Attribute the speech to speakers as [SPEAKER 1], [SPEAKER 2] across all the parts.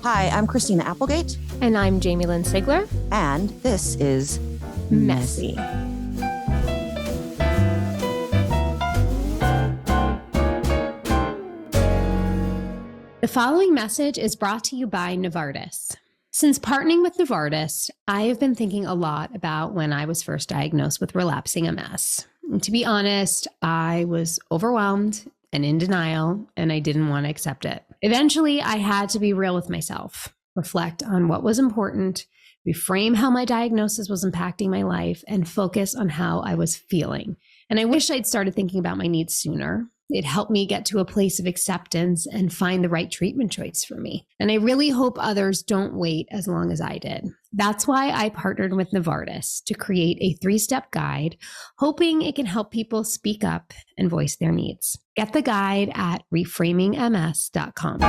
[SPEAKER 1] Hi, I'm Christina Applegate.
[SPEAKER 2] And I'm Jamie-Lynn Sigler.
[SPEAKER 1] And this is
[SPEAKER 2] Messy. The following message is brought to you by Novartis. Since partnering with Novartis, I have been thinking a lot about when I was first diagnosed with relapsing MS. And to be honest, I was overwhelmed and in denial, and I didn't want to accept it. Eventually, I had to be real with myself, reflect on what was important, reframe how my diagnosis was impacting my life, and focus on how I was feeling. And I wish I'd started thinking about my needs sooner. It helped me get to a place of acceptance and find the right treatment choice for me. And I really hope others don't wait as long as I did. That's why I partnered with Novartis to create a 3-step guide, hoping it can help people speak up and voice their needs. Get the guide at reframingms.com.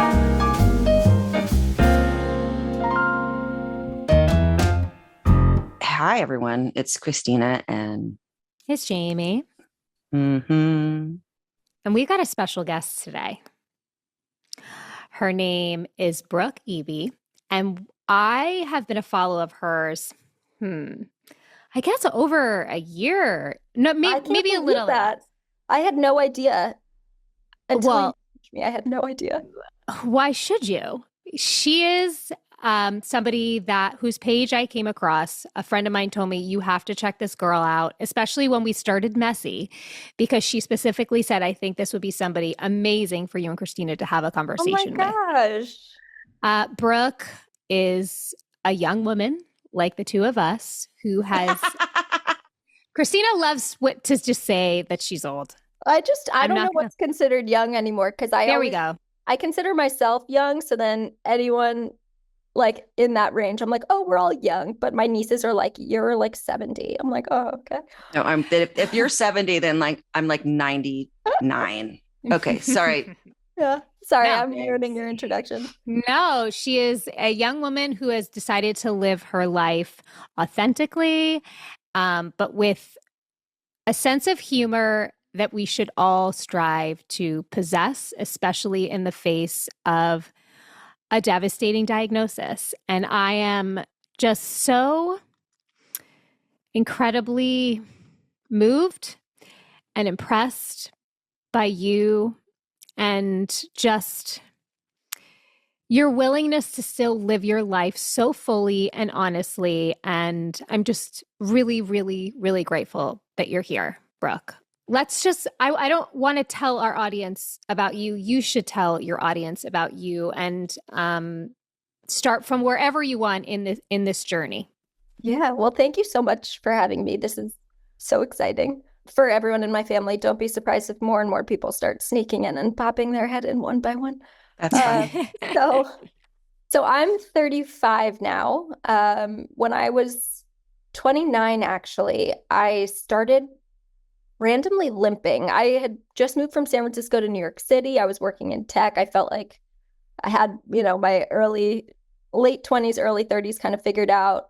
[SPEAKER 1] Hi, everyone. It's Christina and
[SPEAKER 2] It's Jamie. And we've got a special guest today. Her name is Brooke Eby, and I have been a follower of hers, I guess over a year. No, maybe a little.
[SPEAKER 3] That. I had no idea.
[SPEAKER 2] Well,
[SPEAKER 3] I had no idea.
[SPEAKER 2] Why should you? She is somebody whose page I came across. A friend of mine told me, you have to check this girl out, especially when we started Messy, because she specifically said, I think this would be somebody amazing for you and Christina to have a conversation with.
[SPEAKER 3] Oh my gosh.
[SPEAKER 2] Brooke is a young woman like the two of us who has... Christina loves to just say that she's old.
[SPEAKER 3] I don't know what's considered young anymore, because we go. I consider myself young, so then anyone like in that range, I'm like, oh, we're all young. But my nieces are like, you're like 70. I'm like, oh, okay.
[SPEAKER 1] No, if you're 70, then like I'm like 99. Okay, sorry.
[SPEAKER 3] Yeah, sorry, I'm ruining your introduction.
[SPEAKER 2] No, she is a young woman who has decided to live her life authentically, but with a sense of humor that we should all strive to possess, especially in the face of a devastating diagnosis. And I am just so incredibly moved and impressed by you and just your willingness to still live your life so fully and honestly. And I'm just really, really, really grateful that you're here, Brooke. I don't want to tell our audience about you. You should tell your audience about you and start from wherever you want in this journey.
[SPEAKER 3] Yeah, well, thank you so much for having me. This is so exciting. For everyone in my family, don't be surprised if more and more people start sneaking in and popping their head in one by one.
[SPEAKER 1] That's fine.
[SPEAKER 3] So I'm 35 now. When I was 29, actually, I started randomly limping. I had just moved from San Francisco to New York City. I was working in tech. I felt like I had, my late 20s, early 30s kind of figured out.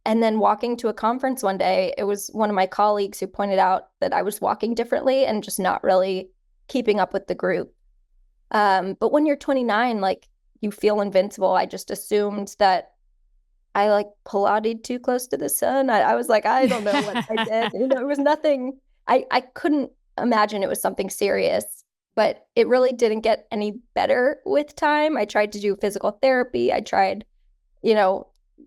[SPEAKER 3] And then walking to a conference one day, it was one of my colleagues who pointed out that I was walking differently and just not really keeping up with the group. But when you're 29, like, you feel invincible. I just assumed that I like Pilated too close to the sun. I was like, I don't know what I did. It was nothing. I couldn't imagine it was something serious, but it really didn't get any better with time. I tried to do physical therapy. I tried,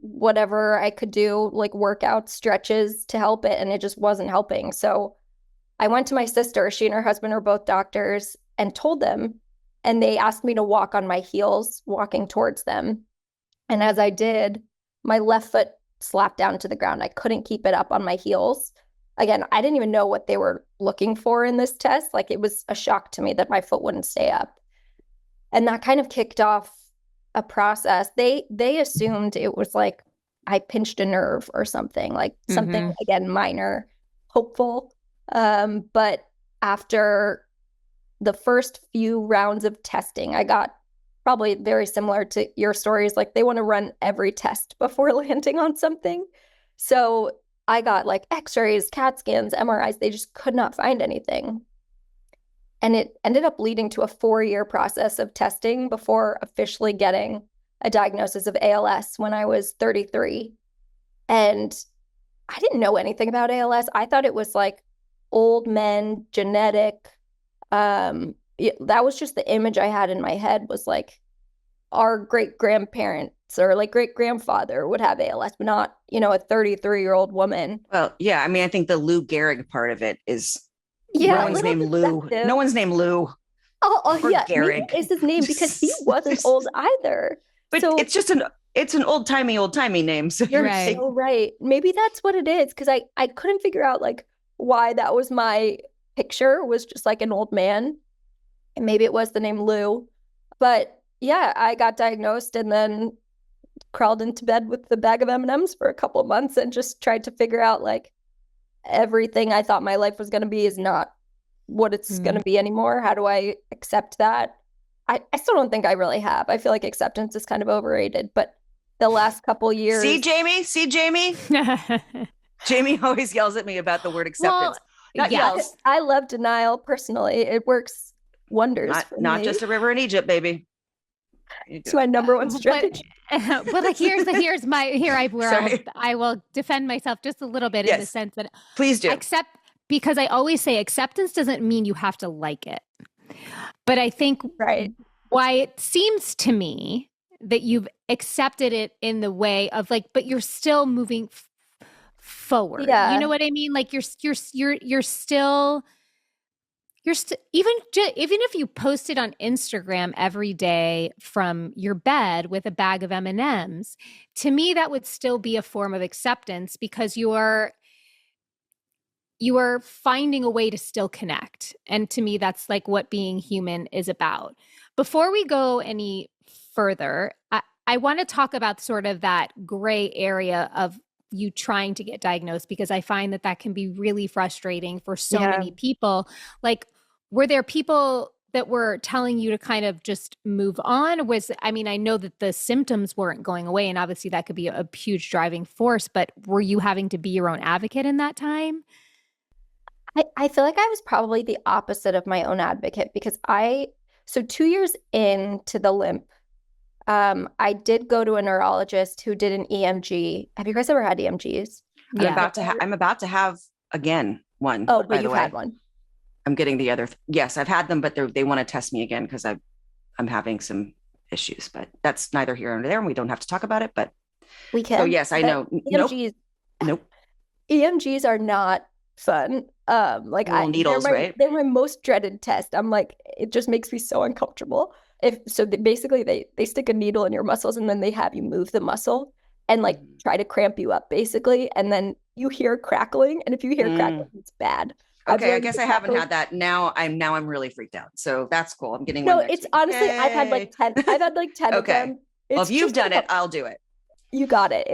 [SPEAKER 3] whatever I could do, like workouts, stretches to help it, and it just wasn't helping. So I went to my sister. She and her husband are both doctors, and told them, and they asked me to walk on my heels, walking towards them. And as I did, my left foot slapped down to the ground. I couldn't keep it up on my heels. Again, I didn't even know what they were looking for in this test. Like, it was a shock to me that my foot wouldn't stay up. And that kind of kicked off a process. They assumed it was like I pinched a nerve or something, like something, again, minor, hopeful. But after the first few rounds of testing, I got probably very similar to your stories. Like, they want to run every test before landing on something. So I got like x-rays, CAT scans, MRIs. They just could not find anything. And it ended up leading to a 4-year process of testing before officially getting a diagnosis of ALS when I was 33. And I didn't know anything about ALS. I thought it was like old men, genetic. That was just the image I had in my head, was like our great grandparents or like great grandfather would have ALS, but not, a 33-year-old woman.
[SPEAKER 1] Well, yeah. I mean, I think the Lou Gehrig part of it is
[SPEAKER 3] Yeah,
[SPEAKER 1] no one's named Lou. No one's named Lou.
[SPEAKER 3] Oh yeah,
[SPEAKER 1] Gehrig
[SPEAKER 3] is his name, because he wasn't old either.
[SPEAKER 1] But so, it's just an old timey name. So
[SPEAKER 3] you're so right. Maybe that's what it is, because I couldn't figure out like why that was my picture, was just like an old man, and maybe it was the name Lou. But yeah, I got diagnosed and then crawled into bed with the bag of M&Ms for a couple of months and just tried to figure out like everything I thought my life was going to be is not what it's going to be anymore. How do I accept that? I still don't think I really have. I feel like acceptance is kind of overrated, but the last couple years.
[SPEAKER 1] See, Jamie? Jamie always yells at me about the word acceptance.
[SPEAKER 3] Well, yells. I love denial personally. It works wonders for
[SPEAKER 1] not
[SPEAKER 3] me.
[SPEAKER 1] Just a river in Egypt, baby.
[SPEAKER 3] It's my number one strategy.
[SPEAKER 2] But like I will defend myself just a little bit in the sense that
[SPEAKER 1] please do.
[SPEAKER 2] Because I always say acceptance doesn't mean you have to like it. But I think why it seems to me that you've accepted it in the way of like, but you're still moving forward.
[SPEAKER 3] Yeah.
[SPEAKER 2] You know what I mean? Like you're still even if you posted on Instagram every day from your bed with a bag of M&Ms, to me that would still be a form of acceptance, because you are finding a way to still connect. And to me, that's like what being human is about. Before we go any further, I want to talk about sort of that gray area of you trying to get diagnosed, because I find that can be really frustrating for so many people. Like, were there people that were telling you to kind of just move on? I know that the symptoms weren't going away, and obviously that could be a huge driving force, but were you having to be your own advocate in that time?
[SPEAKER 3] I feel like I was probably the opposite of my own advocate, because 2 years into the limp, I did go to a neurologist who did an EMG. Have you guys ever had EMGs?
[SPEAKER 1] Yeah. I'm about to have again one.
[SPEAKER 3] Oh, but you've had one.
[SPEAKER 1] I'm getting the other. Yes, I've had them, but they want to test me again because I'm having some issues, but that's neither here nor there, and we don't have to talk about it, but
[SPEAKER 3] we can.
[SPEAKER 1] Oh yes, I know.
[SPEAKER 3] EMGs, nope. EMGs are not fun.
[SPEAKER 1] Needles, right?
[SPEAKER 3] They're my most dreaded test. I'm like, it just makes me so uncomfortable. Basically they stick a needle in your muscles and then they have you move the muscle and like try to cramp you up basically, and then you hear crackling, and if you hear crackling, it's bad.
[SPEAKER 1] Okay, I guess I haven't had that. Now I'm really freaked out. So that's cool. I'm getting
[SPEAKER 3] one.
[SPEAKER 1] No,
[SPEAKER 3] it's week. Honestly, Yay. I've had like 10 okay. of them.
[SPEAKER 1] Well, if you've done it, I'll do it.
[SPEAKER 3] You got it.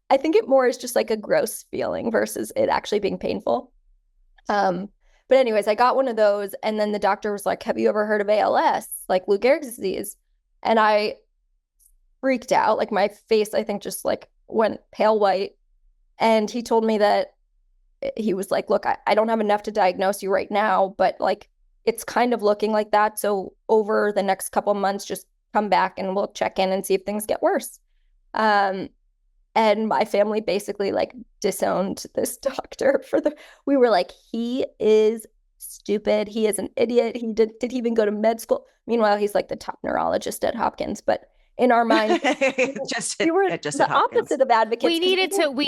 [SPEAKER 3] I think it more is just like a gross feeling versus it actually being painful. But anyways, I got one of those, and then the doctor was like, have you ever heard of ALS, like Lou Gehrig's disease? And I freaked out. Like my face, I think, just like went pale white. And he told me that he was like, look, I don't have enough to diagnose you right now, but like it's kind of looking like that. So over the next couple of months, just come back and we'll check in and see if things get worse. And my family basically like disowned this doctor we were like, he is stupid. He is an idiot. Did he even go to med school? Meanwhile, he's like the top neurologist at Hopkins, but in our mind, we were the opposite of advocates.
[SPEAKER 2] We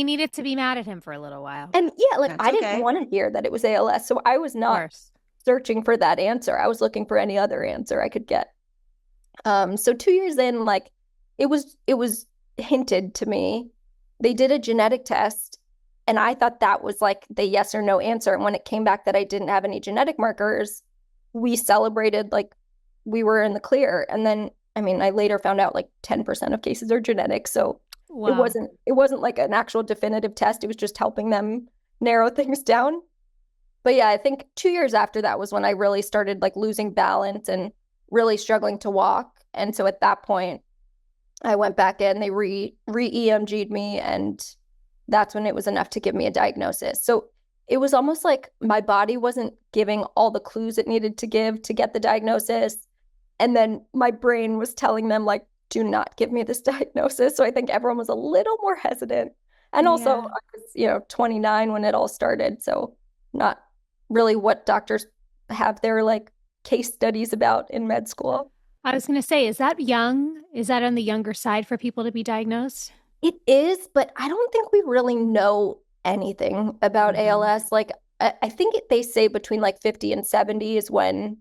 [SPEAKER 2] needed to be mad at him for a little while.
[SPEAKER 3] And yeah, like I didn't want to hear that it was ALS. So I was not searching for that answer. I was looking for any other answer I could get. So 2 years in, like it was hinted to me. They did a genetic test, and I thought that was like the yes or no answer. And when it came back that I didn't have any genetic markers, we celebrated like we were in the clear. And then I later found out like 10% of cases are genetic. So Wow. It wasn't like an actual definitive test. It was just helping them narrow things down. But yeah, I think 2 years after that was when I really started like losing balance and really struggling to walk. And so at that point, I went back in, they re-EMG'd me, and that's when it was enough to give me a diagnosis. So it was almost like my body wasn't giving all the clues it needed to give to get the diagnosis. And then my brain was telling them like, do not give me this diagnosis. So I think everyone was a little more hesitant. And also, I was, 29 when it all started. So not really what doctors have their like case studies about in med school.
[SPEAKER 2] I was going to say, is that young? Is that on the younger side for people to be diagnosed?
[SPEAKER 3] It is, but I don't think we really know anything about ALS. Like, I think they say between like 50 and 70 is when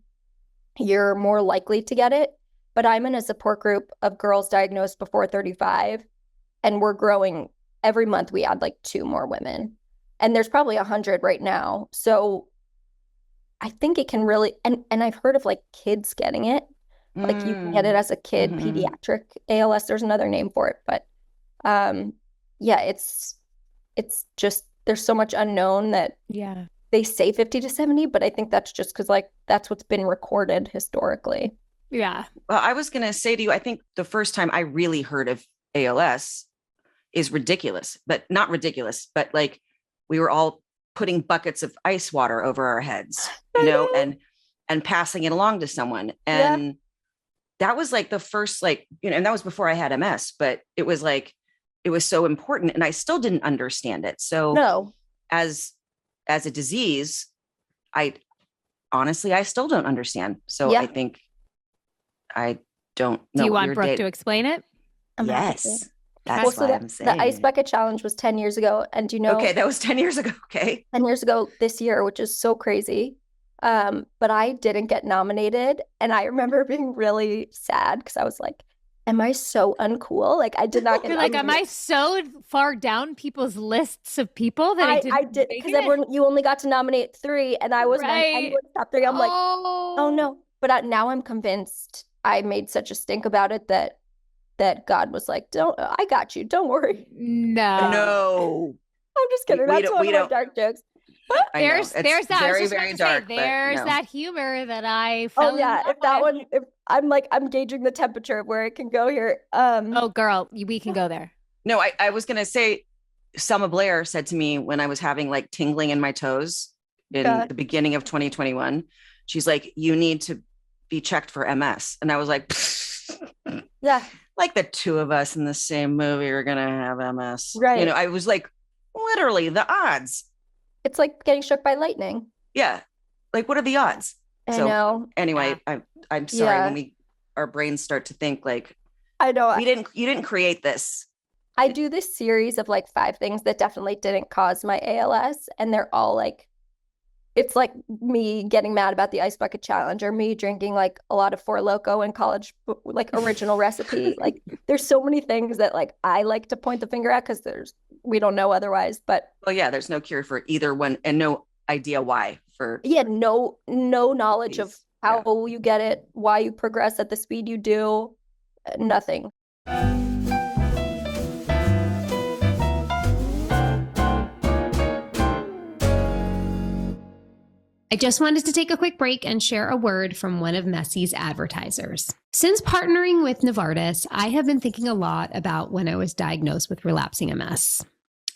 [SPEAKER 3] you're more likely to get it. But I'm in a support group of girls diagnosed before 35, and we're growing. Every month we add like 2 more women, and there's probably 100 right now. So I think it can really, and I've heard of like kids getting it. Like you can get it as a kid, pediatric ALS. There's another name for it, but it's just, there's so much unknown that they say 50 to 70, but I think that's just because like that's what's been recorded historically.
[SPEAKER 2] Yeah.
[SPEAKER 1] Well, I was going to say to you, I think the first time I really heard of ALS is ridiculous, but not ridiculous, but like we were all putting buckets of ice water over our heads, and passing it along to someone. And that was like the first, like, and that was before I had MS, but it was like, it was so important and I still didn't understand it. So as a disease, I still don't understand. So I think I don't know.
[SPEAKER 2] Do you want Brooke to explain it?
[SPEAKER 1] Yes. That's why I'm saying.
[SPEAKER 3] The Ice Bucket Challenge was 10 years ago. And do you know?
[SPEAKER 1] Okay, that was 10 years ago. Okay.
[SPEAKER 3] 10 years ago this year, which is so crazy. But I didn't get nominated. And I remember being really sad because I was like, am I so uncool? Like I did not get
[SPEAKER 2] nominated. Like, am I so far down people's lists of people that
[SPEAKER 3] I did, because you only got to nominate 3 and I was top 3. I'm like, oh no. But now I'm convinced I made such a stink about it that God was like, I got you. Don't worry.
[SPEAKER 1] No.
[SPEAKER 3] I'm just kidding. That's one of my dark jokes.
[SPEAKER 2] There's that
[SPEAKER 1] very, very dark.
[SPEAKER 2] There's that humor that I fell
[SPEAKER 3] if I'm gauging the temperature of where it can go here.
[SPEAKER 2] Oh girl, we can go there.
[SPEAKER 1] No, I was gonna say Selma Blair said to me when I was having like tingling in my toes in the beginning of 2021, she's like, you need to be checked for MS. And I was like, like the 2 of us in the same movie are gonna have MS.
[SPEAKER 3] Right.
[SPEAKER 1] I was like, literally the odds.
[SPEAKER 3] It's like getting struck by lightning.
[SPEAKER 1] Yeah. Like, what are the odds?
[SPEAKER 3] I know.
[SPEAKER 1] Anyway, I'm sorry when our brains start to think like,
[SPEAKER 3] I know
[SPEAKER 1] you didn't create this.
[SPEAKER 3] I do this series of like 5 things that definitely didn't cause my ALS. And they're all like, it's like me getting mad about the Ice Bucket Challenge or me drinking like a lot of Four Loko in college, like original recipe. Like there's so many things that like I like to point the finger at because we don't know otherwise. But
[SPEAKER 1] there's no cure for either one and no idea why
[SPEAKER 3] no knowledge of how you get it, why you progress at the speed you do, nothing.
[SPEAKER 2] I just wanted to take a quick break and share a word from one of Messi's advertisers. Since partnering with Novartis, I have been thinking a lot about when I was diagnosed with relapsing MS.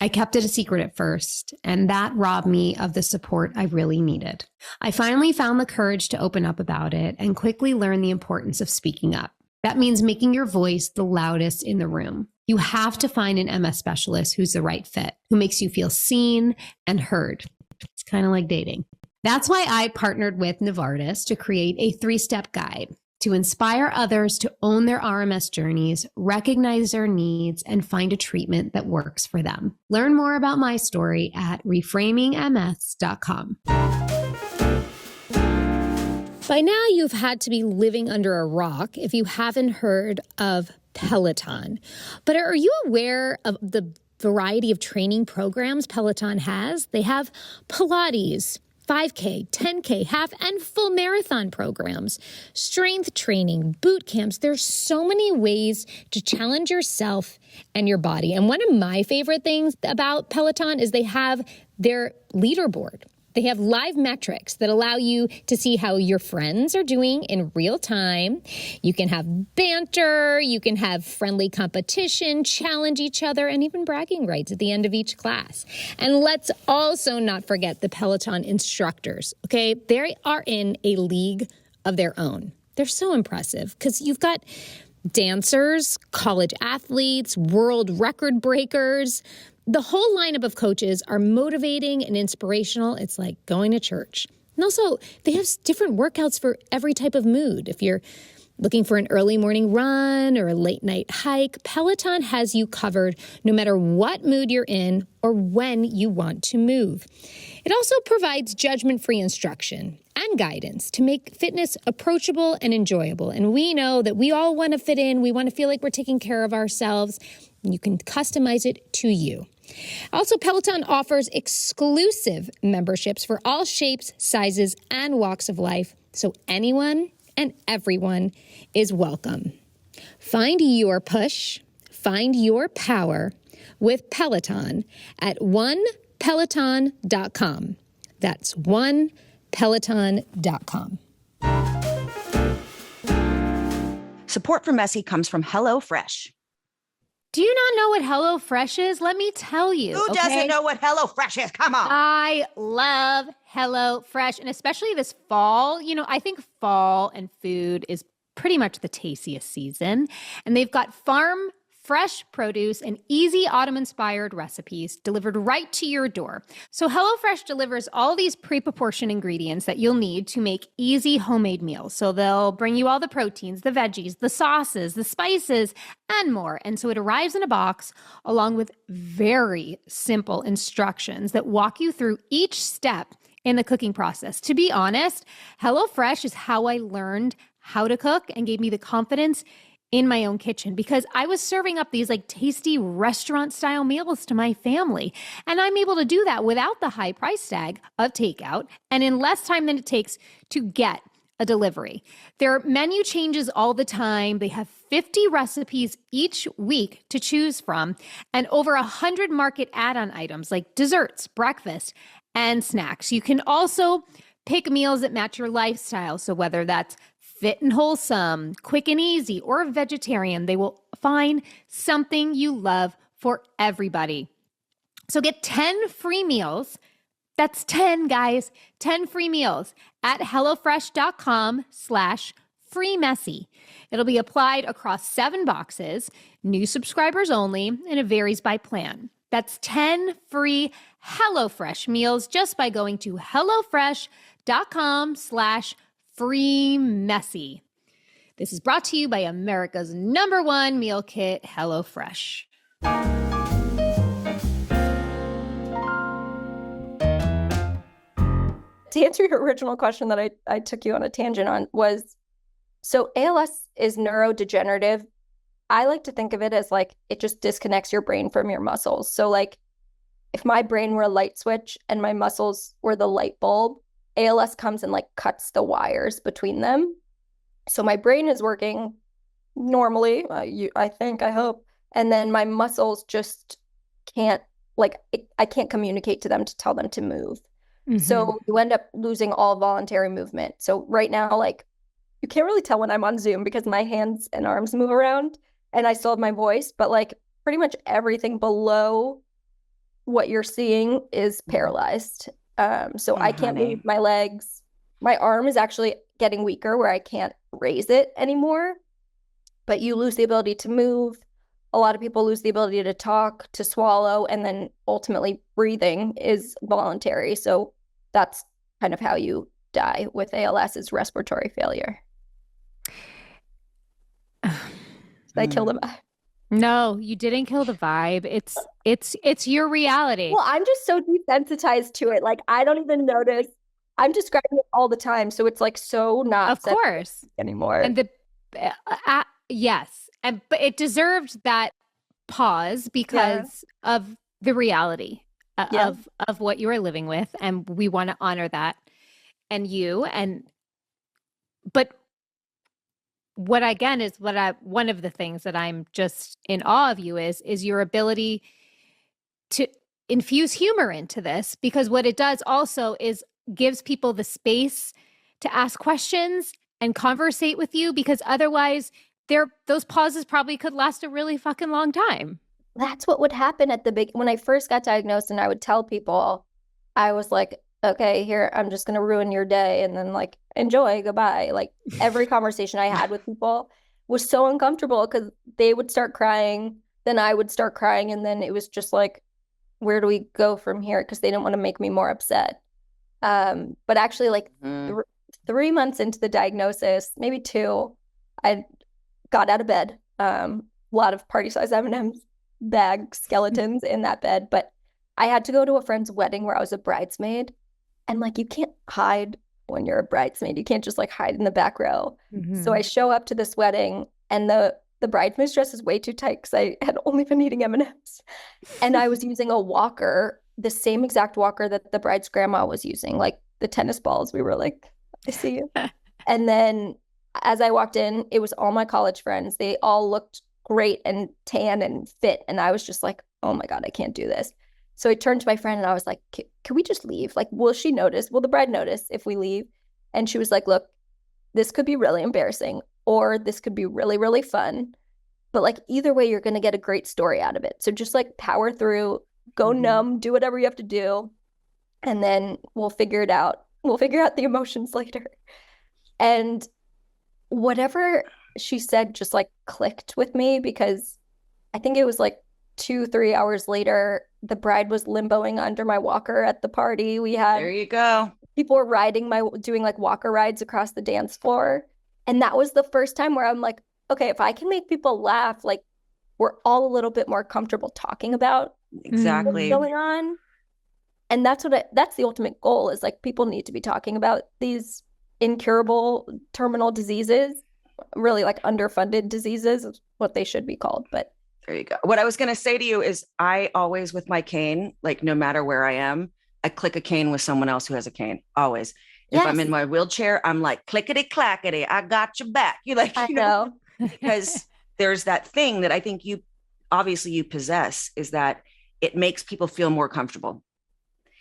[SPEAKER 2] I kept it a secret at first, and that robbed me of the support I really needed. I finally found the courage to open up about it and quickly learned the importance of speaking up. That means making your voice the loudest in the room. You have to find an MS specialist who's the right fit, who makes you feel seen and heard. It's kind of like dating. That's why I partnered with Novartis to create a 3-step guide to inspire others to own their RMS journeys, recognize their needs, and find a treatment that works for them. Learn more about my story at reframingms.com. By now, you've had to be living under a rock if you haven't heard of Peloton. But are you aware of the variety of training programs Peloton has? They have Pilates, 5K, 10K, half and full marathon programs, strength training, boot camps. There's so many ways to challenge yourself and your body. And one of my favorite things about Peloton is they have their leaderboard. They have live metrics that allow you to see how your friends are doing in real time. You can have banter, you can have friendly competition, challenge each other, and even bragging rights at the end of each class. And let's also not forget the Peloton instructors, okay? They are in a league of their own. They're so impressive because you've got dancers, college athletes, world record breakers. The whole lineup of coaches are motivating and inspirational. It's like going to church. And also, they have different workouts for every type of mood. If you're looking for an early morning run or a late night hike, Peloton has you covered no matter what mood you're in or when you want to move. It also provides judgment-free instruction and guidance to make fitness approachable and enjoyable. And we know that we all want to fit in. We want to feel like we're taking care of ourselves. And you can customize it to you. Also, Peloton offers exclusive memberships for all shapes, sizes, and walks of life. So anyone and everyone is welcome. Find your push, find your power with Peloton at onepeloton.com. That's onepeloton.com.
[SPEAKER 1] Support for Messy comes from HelloFresh.
[SPEAKER 2] Do you not know what HelloFresh is? Let me tell you.
[SPEAKER 1] Who doesn't know what HelloFresh is? Come on.
[SPEAKER 2] I love HelloFresh, and especially this fall. I think fall and food is pretty much the tastiest season. And they've got farm fresh produce and easy autumn-inspired recipes delivered right to your door. So HelloFresh delivers all these pre-proportioned ingredients that you'll need to make easy homemade meals. So they'll bring you all the proteins, the veggies, the sauces, the spices, and more. And so it arrives in a box along with very simple instructions that walk you through each step in the cooking process. To be honest, HelloFresh is how I learned how to cook and gave me the confidence in my own kitchen, because I was serving up these tasty restaurant style meals to my family. And I'm able to do that without the high price tag of takeout and in less time than it takes to get a delivery. Their menu changes all the time. They have 50 recipes each week to choose from and over 100 market add-on items like desserts, breakfast, and snacks. You can also pick meals that match your lifestyle. So whether that's fit and wholesome, quick and easy, or vegetarian, they will find something you love for everybody. So get 10 free meals. That's 10, guys. 10 free meals at HelloFresh.com/freemessy. It'll be applied across 7 boxes, new subscribers only, and it varies by plan. That's 10 free HelloFresh meals just by going to HelloFresh.com/freemessy. This is brought to you by America's #1 meal kit, HelloFresh.
[SPEAKER 3] To answer your original question that I took you on a tangent on was, so ALS is neurodegenerative. I like to think of it as it just disconnects your brain from your muscles. So if my brain were a light switch and my muscles were the light bulb, ALS comes and cuts the wires between them. So my brain is working normally, I hope. And then my muscles just can't, I can't communicate to them to tell them to move. Mm-hmm. So you end up losing all voluntary movement. So right now, you can't really tell when I'm on Zoom because my hands and arms move around and I still have my voice, but pretty much everything below what you're seeing is paralyzed. So I can't move my legs. My arm is actually getting weaker where I can't raise it anymore, but you lose the ability to move. A lot of people lose the ability to talk, to swallow, and then ultimately breathing is voluntary. So that's kind of how you die with ALS, is respiratory failure. Did I kill the vibe?
[SPEAKER 2] No, you didn't kill the vibe. It's your reality.
[SPEAKER 3] Well, I'm just so desensitized to it. I don't even notice. I'm describing it all the time. So it's so not
[SPEAKER 2] of course
[SPEAKER 3] anymore.
[SPEAKER 2] And yes. But it deserved that pause because of the reality of what you are living with. And we want to honor that and you. But one of the things that I'm just in awe of you is your ability to infuse humor into this, because what it does also is gives people the space to ask questions and conversate with you, because otherwise those pauses probably could last a really fucking long time.
[SPEAKER 3] That's what would happen at when I first got diagnosed, and I would tell people, I was like, okay, here, I'm just going to ruin your day. And then enjoy, goodbye. Every conversation I had with people was so uncomfortable because they would start crying, then I would start crying, and then it was just like, where do we go from here? Because they didn't want to make me more upset. But actually, like 3 months into the diagnosis, maybe 2, I got out of bed. A lot of party size M&M's bag skeletons in that bed, but I had to go to a friend's wedding where I was a bridesmaid, and like you can't hide when you're a bridesmaid. You can't just like hide in the back row. So I show up to this wedding, and the bridesmaid's dress is way too tight because I had only been eating M&Ms, and I was using a walker, the same exact walker that the bride's grandma was using, like the tennis balls. We were like, I see you. And then as I walked in, it was all my college friends. They all looked great and tan and fit, and I was just like, oh my God, I can't do this. So I turned to my friend and I was like, can we just leave? Like, will she notice? Will the bride notice if we leave? And she was like, look, this could be really embarrassing, or this could be really, really fun. But like, either way, you're going to get a great story out of it. So just like power through, go numb, do whatever you have to do. And then we'll figure it out. We'll figure out the emotions later. And whatever she said just like clicked with me, because I think it was like 2-3 hours later, the bride was limboing under my walker at the party. We had,
[SPEAKER 1] there you go.
[SPEAKER 3] People were doing like walker rides across the dance floor. And that was the first time where I'm like, okay, if I can make people laugh, like we're all a little bit more comfortable talking about
[SPEAKER 1] exactly
[SPEAKER 3] what's going on. And that's the ultimate goal, is like people need to be talking about these incurable terminal diseases, really like underfunded diseases is what they should be called. But
[SPEAKER 1] there you go. What I was going to say to you is I always, with my cane, like no matter where I am, I click a cane with someone else who has a cane. Always. If I'm in my wheelchair, I'm like, clickety clackety, I got your back. You like, you know, because there's that thing that I think you possess, is that it makes people feel more comfortable.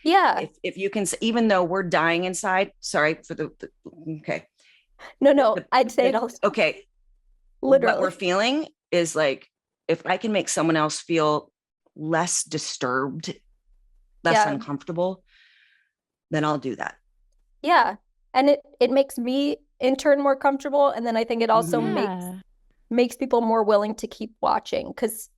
[SPEAKER 3] Yeah.
[SPEAKER 1] If you can, even though we're dying inside, sorry for okay.
[SPEAKER 3] No, I'd say it also.
[SPEAKER 1] Okay.
[SPEAKER 3] Literally.
[SPEAKER 1] What we're feeling is like, if I can make someone else feel less disturbed, less uncomfortable, then I'll do that.
[SPEAKER 3] Yeah. And it makes me in turn more comfortable. And then I think it also makes people more willing to keep watching. Because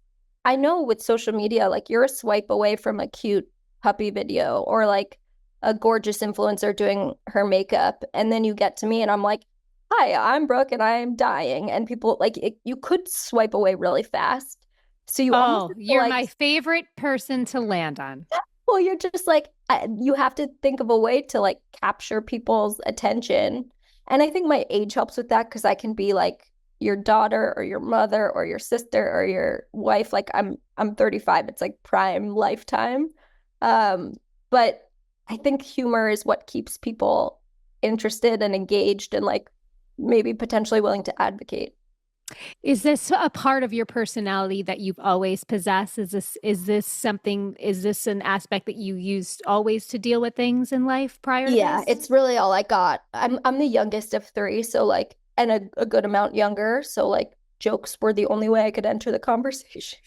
[SPEAKER 3] I know with social media, like you're a swipe away from a cute puppy video or like a gorgeous influencer doing her makeup. And then you get to me and I'm like, hi, I'm Brooke and I'm dying. And people like you could swipe away really fast. So
[SPEAKER 4] you're like, my favorite person to land on.
[SPEAKER 3] Well, you're just like, you have to think of a way to like capture people's attention. And I think my age helps with that, because I can be like your daughter or your mother or your sister or your wife. Like I'm 35. It's like prime lifetime. But I think humor is what keeps people interested and engaged and like maybe potentially willing to advocate.
[SPEAKER 4] Is this a part of your personality that you've always possessed? Is this an aspect that you used always to deal with things in life prior to this?
[SPEAKER 3] It's really all I got. I'm the youngest of 3, so like, and a good amount younger. So like jokes were the only way I could enter the conversation.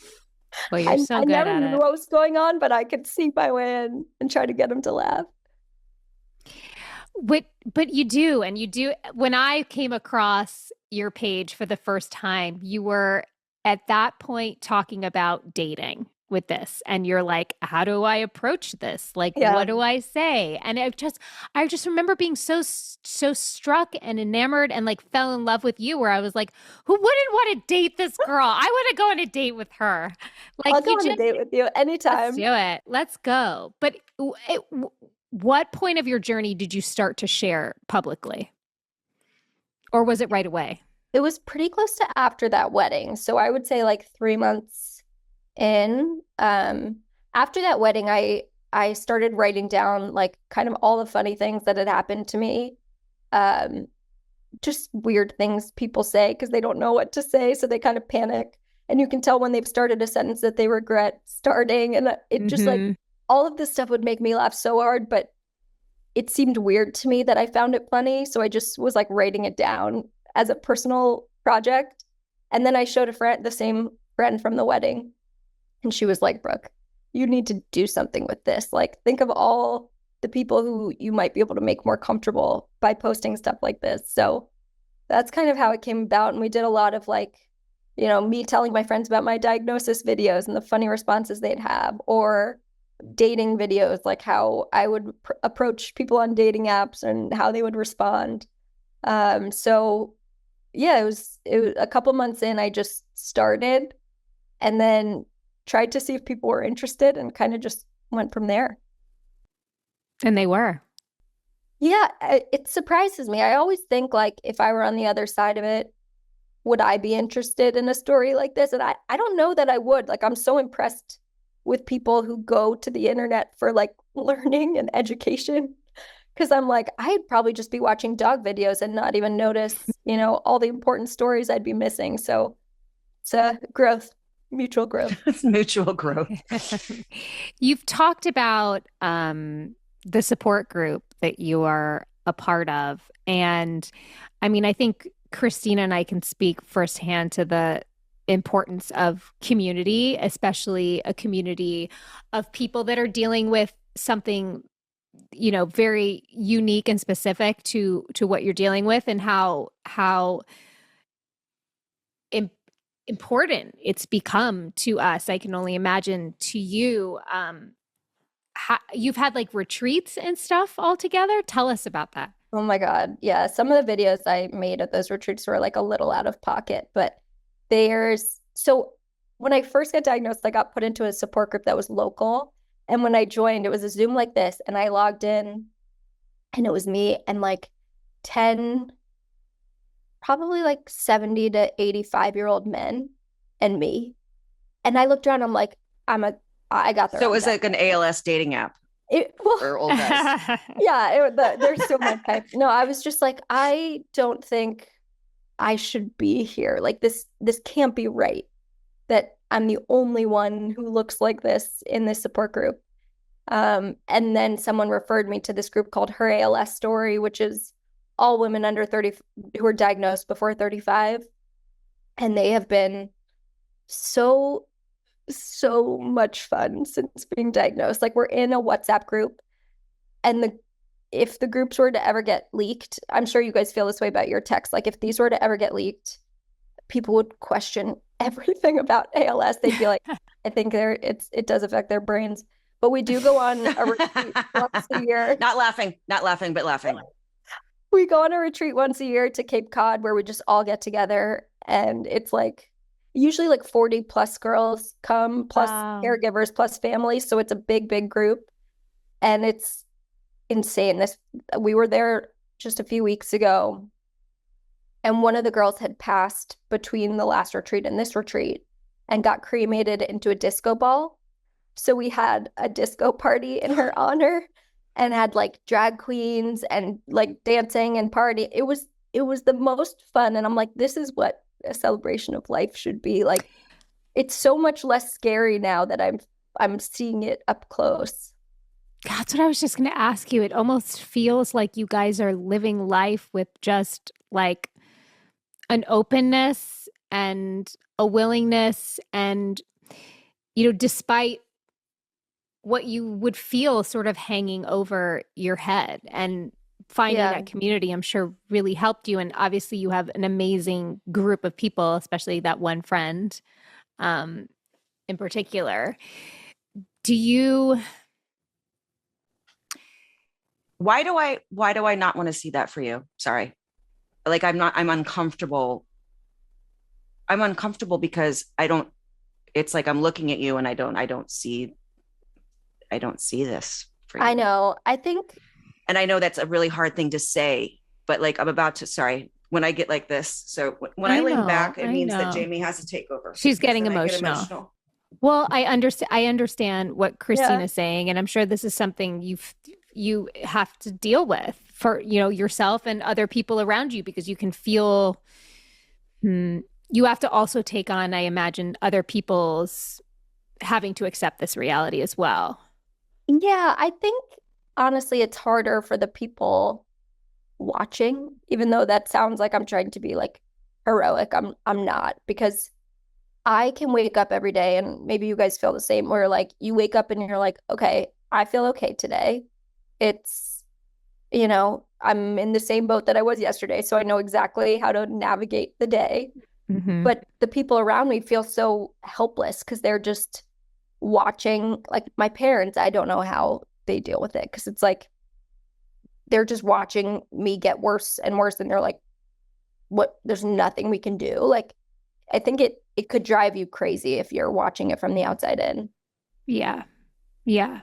[SPEAKER 4] Well, you're so good at it. I never knew
[SPEAKER 3] what was going on, but I could sneak my way in and try to get them to laugh.
[SPEAKER 4] But you do. And you do. When I came across your page for the first time, you were at that point talking about dating with this. And you're like, how do I approach this? Like, what do I say? And I just remember being so struck and enamored and like fell in love with you, where I was like, who wouldn't want to date this girl? I want to go on a date with her. Like,
[SPEAKER 3] I'll go on a date with you anytime.
[SPEAKER 4] Let's do it. Let's go. But what point of your journey did you start to share publicly? Or was it right away?
[SPEAKER 3] It was pretty close to after that wedding. So I would say like 3 months in. After that wedding, I started writing down like kind of all the funny things that had happened to me. Just weird things people say because they don't know what to say. So they kind of panic. And you can tell when they've started a sentence that they regret starting. And it just like, all of this stuff would make me laugh so hard, but it seemed weird to me that I found it funny. So I just was like writing it down as a personal project. And then I showed a friend, the same friend from the wedding. And she was like, Brooke, you need to do something with this. Like, think of all the people who you might be able to make more comfortable by posting stuff like this. So that's kind of how it came about. And we did a lot of like, me telling my friends about my diagnosis videos and the funny responses they'd have, or dating videos, like how I would approach people on dating apps and how they would respond. So yeah, it was a couple months in, I just started and then tried to see if people were interested and kind of just went from there.
[SPEAKER 4] And they were.
[SPEAKER 3] Yeah, it surprises me. I always think like if I were on the other side of it, would I be interested in a story like this? And I don't know that I would. Like, I'm so impressed with people who go to the internet for like learning and education. Because I'm like, I'd probably just be watching dog videos and not even notice, all the important stories I'd be missing. So it's a growth, mutual growth.
[SPEAKER 1] It's mutual growth.
[SPEAKER 4] You've talked about the support group that you are a part of. And I mean, I think Christina and I can speak firsthand to the importance of community, especially a community of people that are dealing with something, very unique and specific to what you're dealing with, and how important it's become to us. I can only imagine to you. You've had like retreats and stuff all together. Tell us about that.
[SPEAKER 3] Oh my God. Yeah. Some of the videos I made at those retreats were like a little out of pocket, but so when I first got diagnosed, I got put into a support group that was local. And when I joined, it was a Zoom like this, and I logged in and it was me and like 10, probably like 70 to 85-year-old men and me. And I looked around, I'm like, I got there.
[SPEAKER 1] So it was like an ALS dating app. For old guys.
[SPEAKER 3] Yeah, there's so much type. No, I was just like, I don't think I should be here. Like this can't be right, that I'm the only one who looks like this in this support group. And then someone referred me to this group called Her ALS Story, which is all women under 30 who were diagnosed before 35. And they have been so much fun since being diagnosed. Like, we're in a WhatsApp group, and if the groups were to ever get leaked, I'm sure you guys feel this way about your texts. Like, if these were to ever get leaked, people would question everything about ALS. They'd be like, I think it does affect their brains. But we do go on a retreat once a year.
[SPEAKER 1] Not laughing, but laughing.
[SPEAKER 3] We go on a retreat once a year to Cape Cod, where we just all get together, and it's like usually like 40 plus girls come, plus caregivers, plus families. So it's a big group, and it's insane. We were there just a few weeks ago, and one of the girls had passed between the last retreat and this retreat and got cremated into a disco ball. So we had a disco party in her honor and had like drag queens and like dancing and party. It was the most fun. And I'm like, this is what a celebration of life should be. Like, it's so much less scary now that I'm seeing it up close.
[SPEAKER 4] That's what I was just going to ask you. It almost feels like you guys are living life with just like an openness and a willingness, and despite what you would feel sort of hanging over your head, and finding that community, I'm sure, really helped you. And obviously you have an amazing group of people, especially that one friend in particular.
[SPEAKER 1] Why do I not want to see that for you? Sorry. Like, I'm uncomfortable. I'm uncomfortable because it's like I'm looking at you and I don't see this for you.
[SPEAKER 3] I know.
[SPEAKER 1] And I know that's a really hard thing to say, but like when I get like this. So when I lean back, it means that Jamie has to take over.
[SPEAKER 4] She's getting emotional. Well, I understand what Christina's saying, and I'm sure this is something you have to deal with for yourself and other people around you, because you can feel you have to also take on, I imagine, other people's having to accept this reality as well.
[SPEAKER 3] Yeah, I think honestly it's harder for the people watching, even though that sounds like I'm trying to be like heroic. I'm not, because I can wake up every day, and maybe you guys feel the same, where like you wake up and you're like, okay, I feel okay today. It's you know, I'm in the same boat that I was yesterday, so I know exactly how to navigate the day.
[SPEAKER 4] Mm-hmm.
[SPEAKER 3] But the people around me feel so helpless because they're just watching. Like my parents, I don't know how they deal with it because it's like they're just watching me get worse and worse, and they're like, what, there's nothing we can do. Like I think it could drive you crazy if you're watching it from the outside in.
[SPEAKER 4] Yeah. Yeah.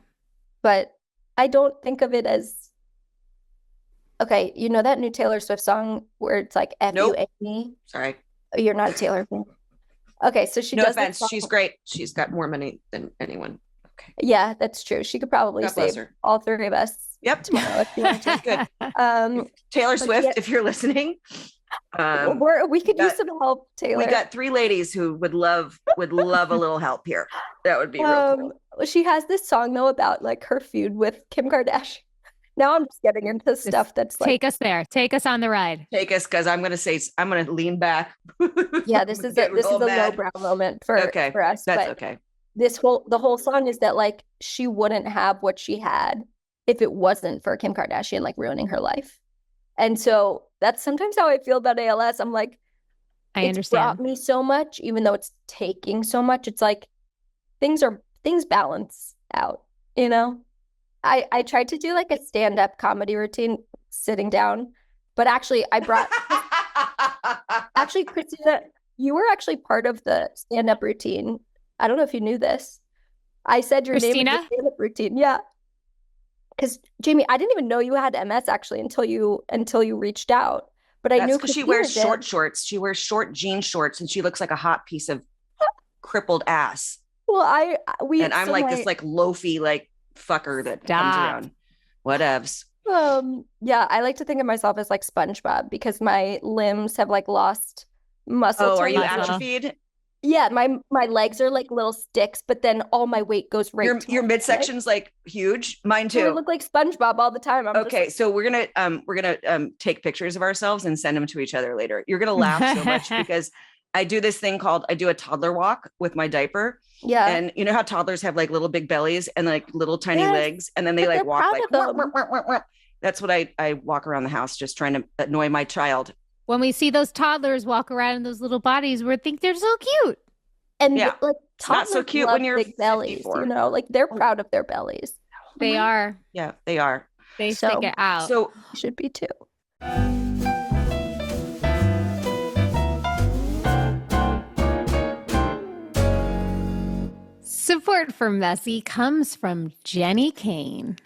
[SPEAKER 3] But I don't think of it as, okay, you know that new Taylor Swift song where it's like F
[SPEAKER 1] Nope.
[SPEAKER 3] you A me?
[SPEAKER 1] Sorry.
[SPEAKER 3] Oh, you're not a Taylor fan. Okay, so she
[SPEAKER 1] No
[SPEAKER 3] does this
[SPEAKER 1] offense.
[SPEAKER 3] song.
[SPEAKER 1] She's great. She's got more money than anyone. Okay.
[SPEAKER 3] Yeah, that's true. She could probably
[SPEAKER 1] God bless
[SPEAKER 3] save
[SPEAKER 1] her.
[SPEAKER 3] all three of us
[SPEAKER 1] Yep.
[SPEAKER 3] tomorrow if you want to.
[SPEAKER 1] Good. Taylor
[SPEAKER 3] but
[SPEAKER 1] Swift,
[SPEAKER 3] yeah.
[SPEAKER 1] if you're listening.
[SPEAKER 3] We could use some help, Taylor.
[SPEAKER 1] We got 3 ladies who would love a little help here. That would be real cool.
[SPEAKER 3] She has this song though about like her feud with Kim Kardashian. Now I'm just getting into stuff that's like,
[SPEAKER 4] take us there. Take us on the ride.
[SPEAKER 1] Take us, because I'm gonna lean back.
[SPEAKER 3] Yeah, this is a lowbrow moment for us.
[SPEAKER 1] That's
[SPEAKER 3] but
[SPEAKER 1] okay.
[SPEAKER 3] the whole song is that like she wouldn't have what she had if it wasn't for Kim Kardashian like ruining her life. And so that's sometimes how I feel about ALS. I'm like,
[SPEAKER 4] I understand.
[SPEAKER 3] Brought me so much, even though it's taking so much. It's like things balance out, you know? I tried to do like a stand-up comedy routine sitting down, but actually I brought actually, Christina, you were actually part of the stand-up routine. I don't know if you knew this. I said your name in the stand-up routine. Yeah. Because Jamie, I didn't even know you had MS actually until you reached out. But I knew
[SPEAKER 1] because she wears short shorts. She wears short jean shorts, and she looks like a hot piece of crippled ass.
[SPEAKER 3] Well, I'm
[SPEAKER 1] this like loafy like fucker that comes around. Whatevs.
[SPEAKER 3] Yeah, I like to think of myself as like SpongeBob because my limbs have like lost muscle.
[SPEAKER 1] Oh, are you atrophied?
[SPEAKER 3] Yeah, my legs are like little sticks, but then all my weight goes right.
[SPEAKER 1] Your midsection's like huge. Mine too.
[SPEAKER 3] I look like SpongeBob all the time.
[SPEAKER 1] Okay, so we're gonna take pictures of ourselves and send them to each other later. You're gonna laugh so much because I do this thing called I do a toddler walk with my diaper.
[SPEAKER 3] Yeah,
[SPEAKER 1] and you know how toddlers have like little big bellies and like little tiny legs, and then they like walk like wah, wah, wah, wah. That's what I walk around the house just trying to annoy my child.
[SPEAKER 4] When we see those toddlers walk around in those little bodies, we think they're so cute.
[SPEAKER 3] And like
[SPEAKER 1] it's not so cute when you're
[SPEAKER 3] big bellies, 54. You know, like they're proud of their bellies.
[SPEAKER 4] They are.
[SPEAKER 1] Yeah, they are.
[SPEAKER 4] They stick it out.
[SPEAKER 1] So
[SPEAKER 3] you should be too.
[SPEAKER 4] Support for Messy comes from Jenny Kane.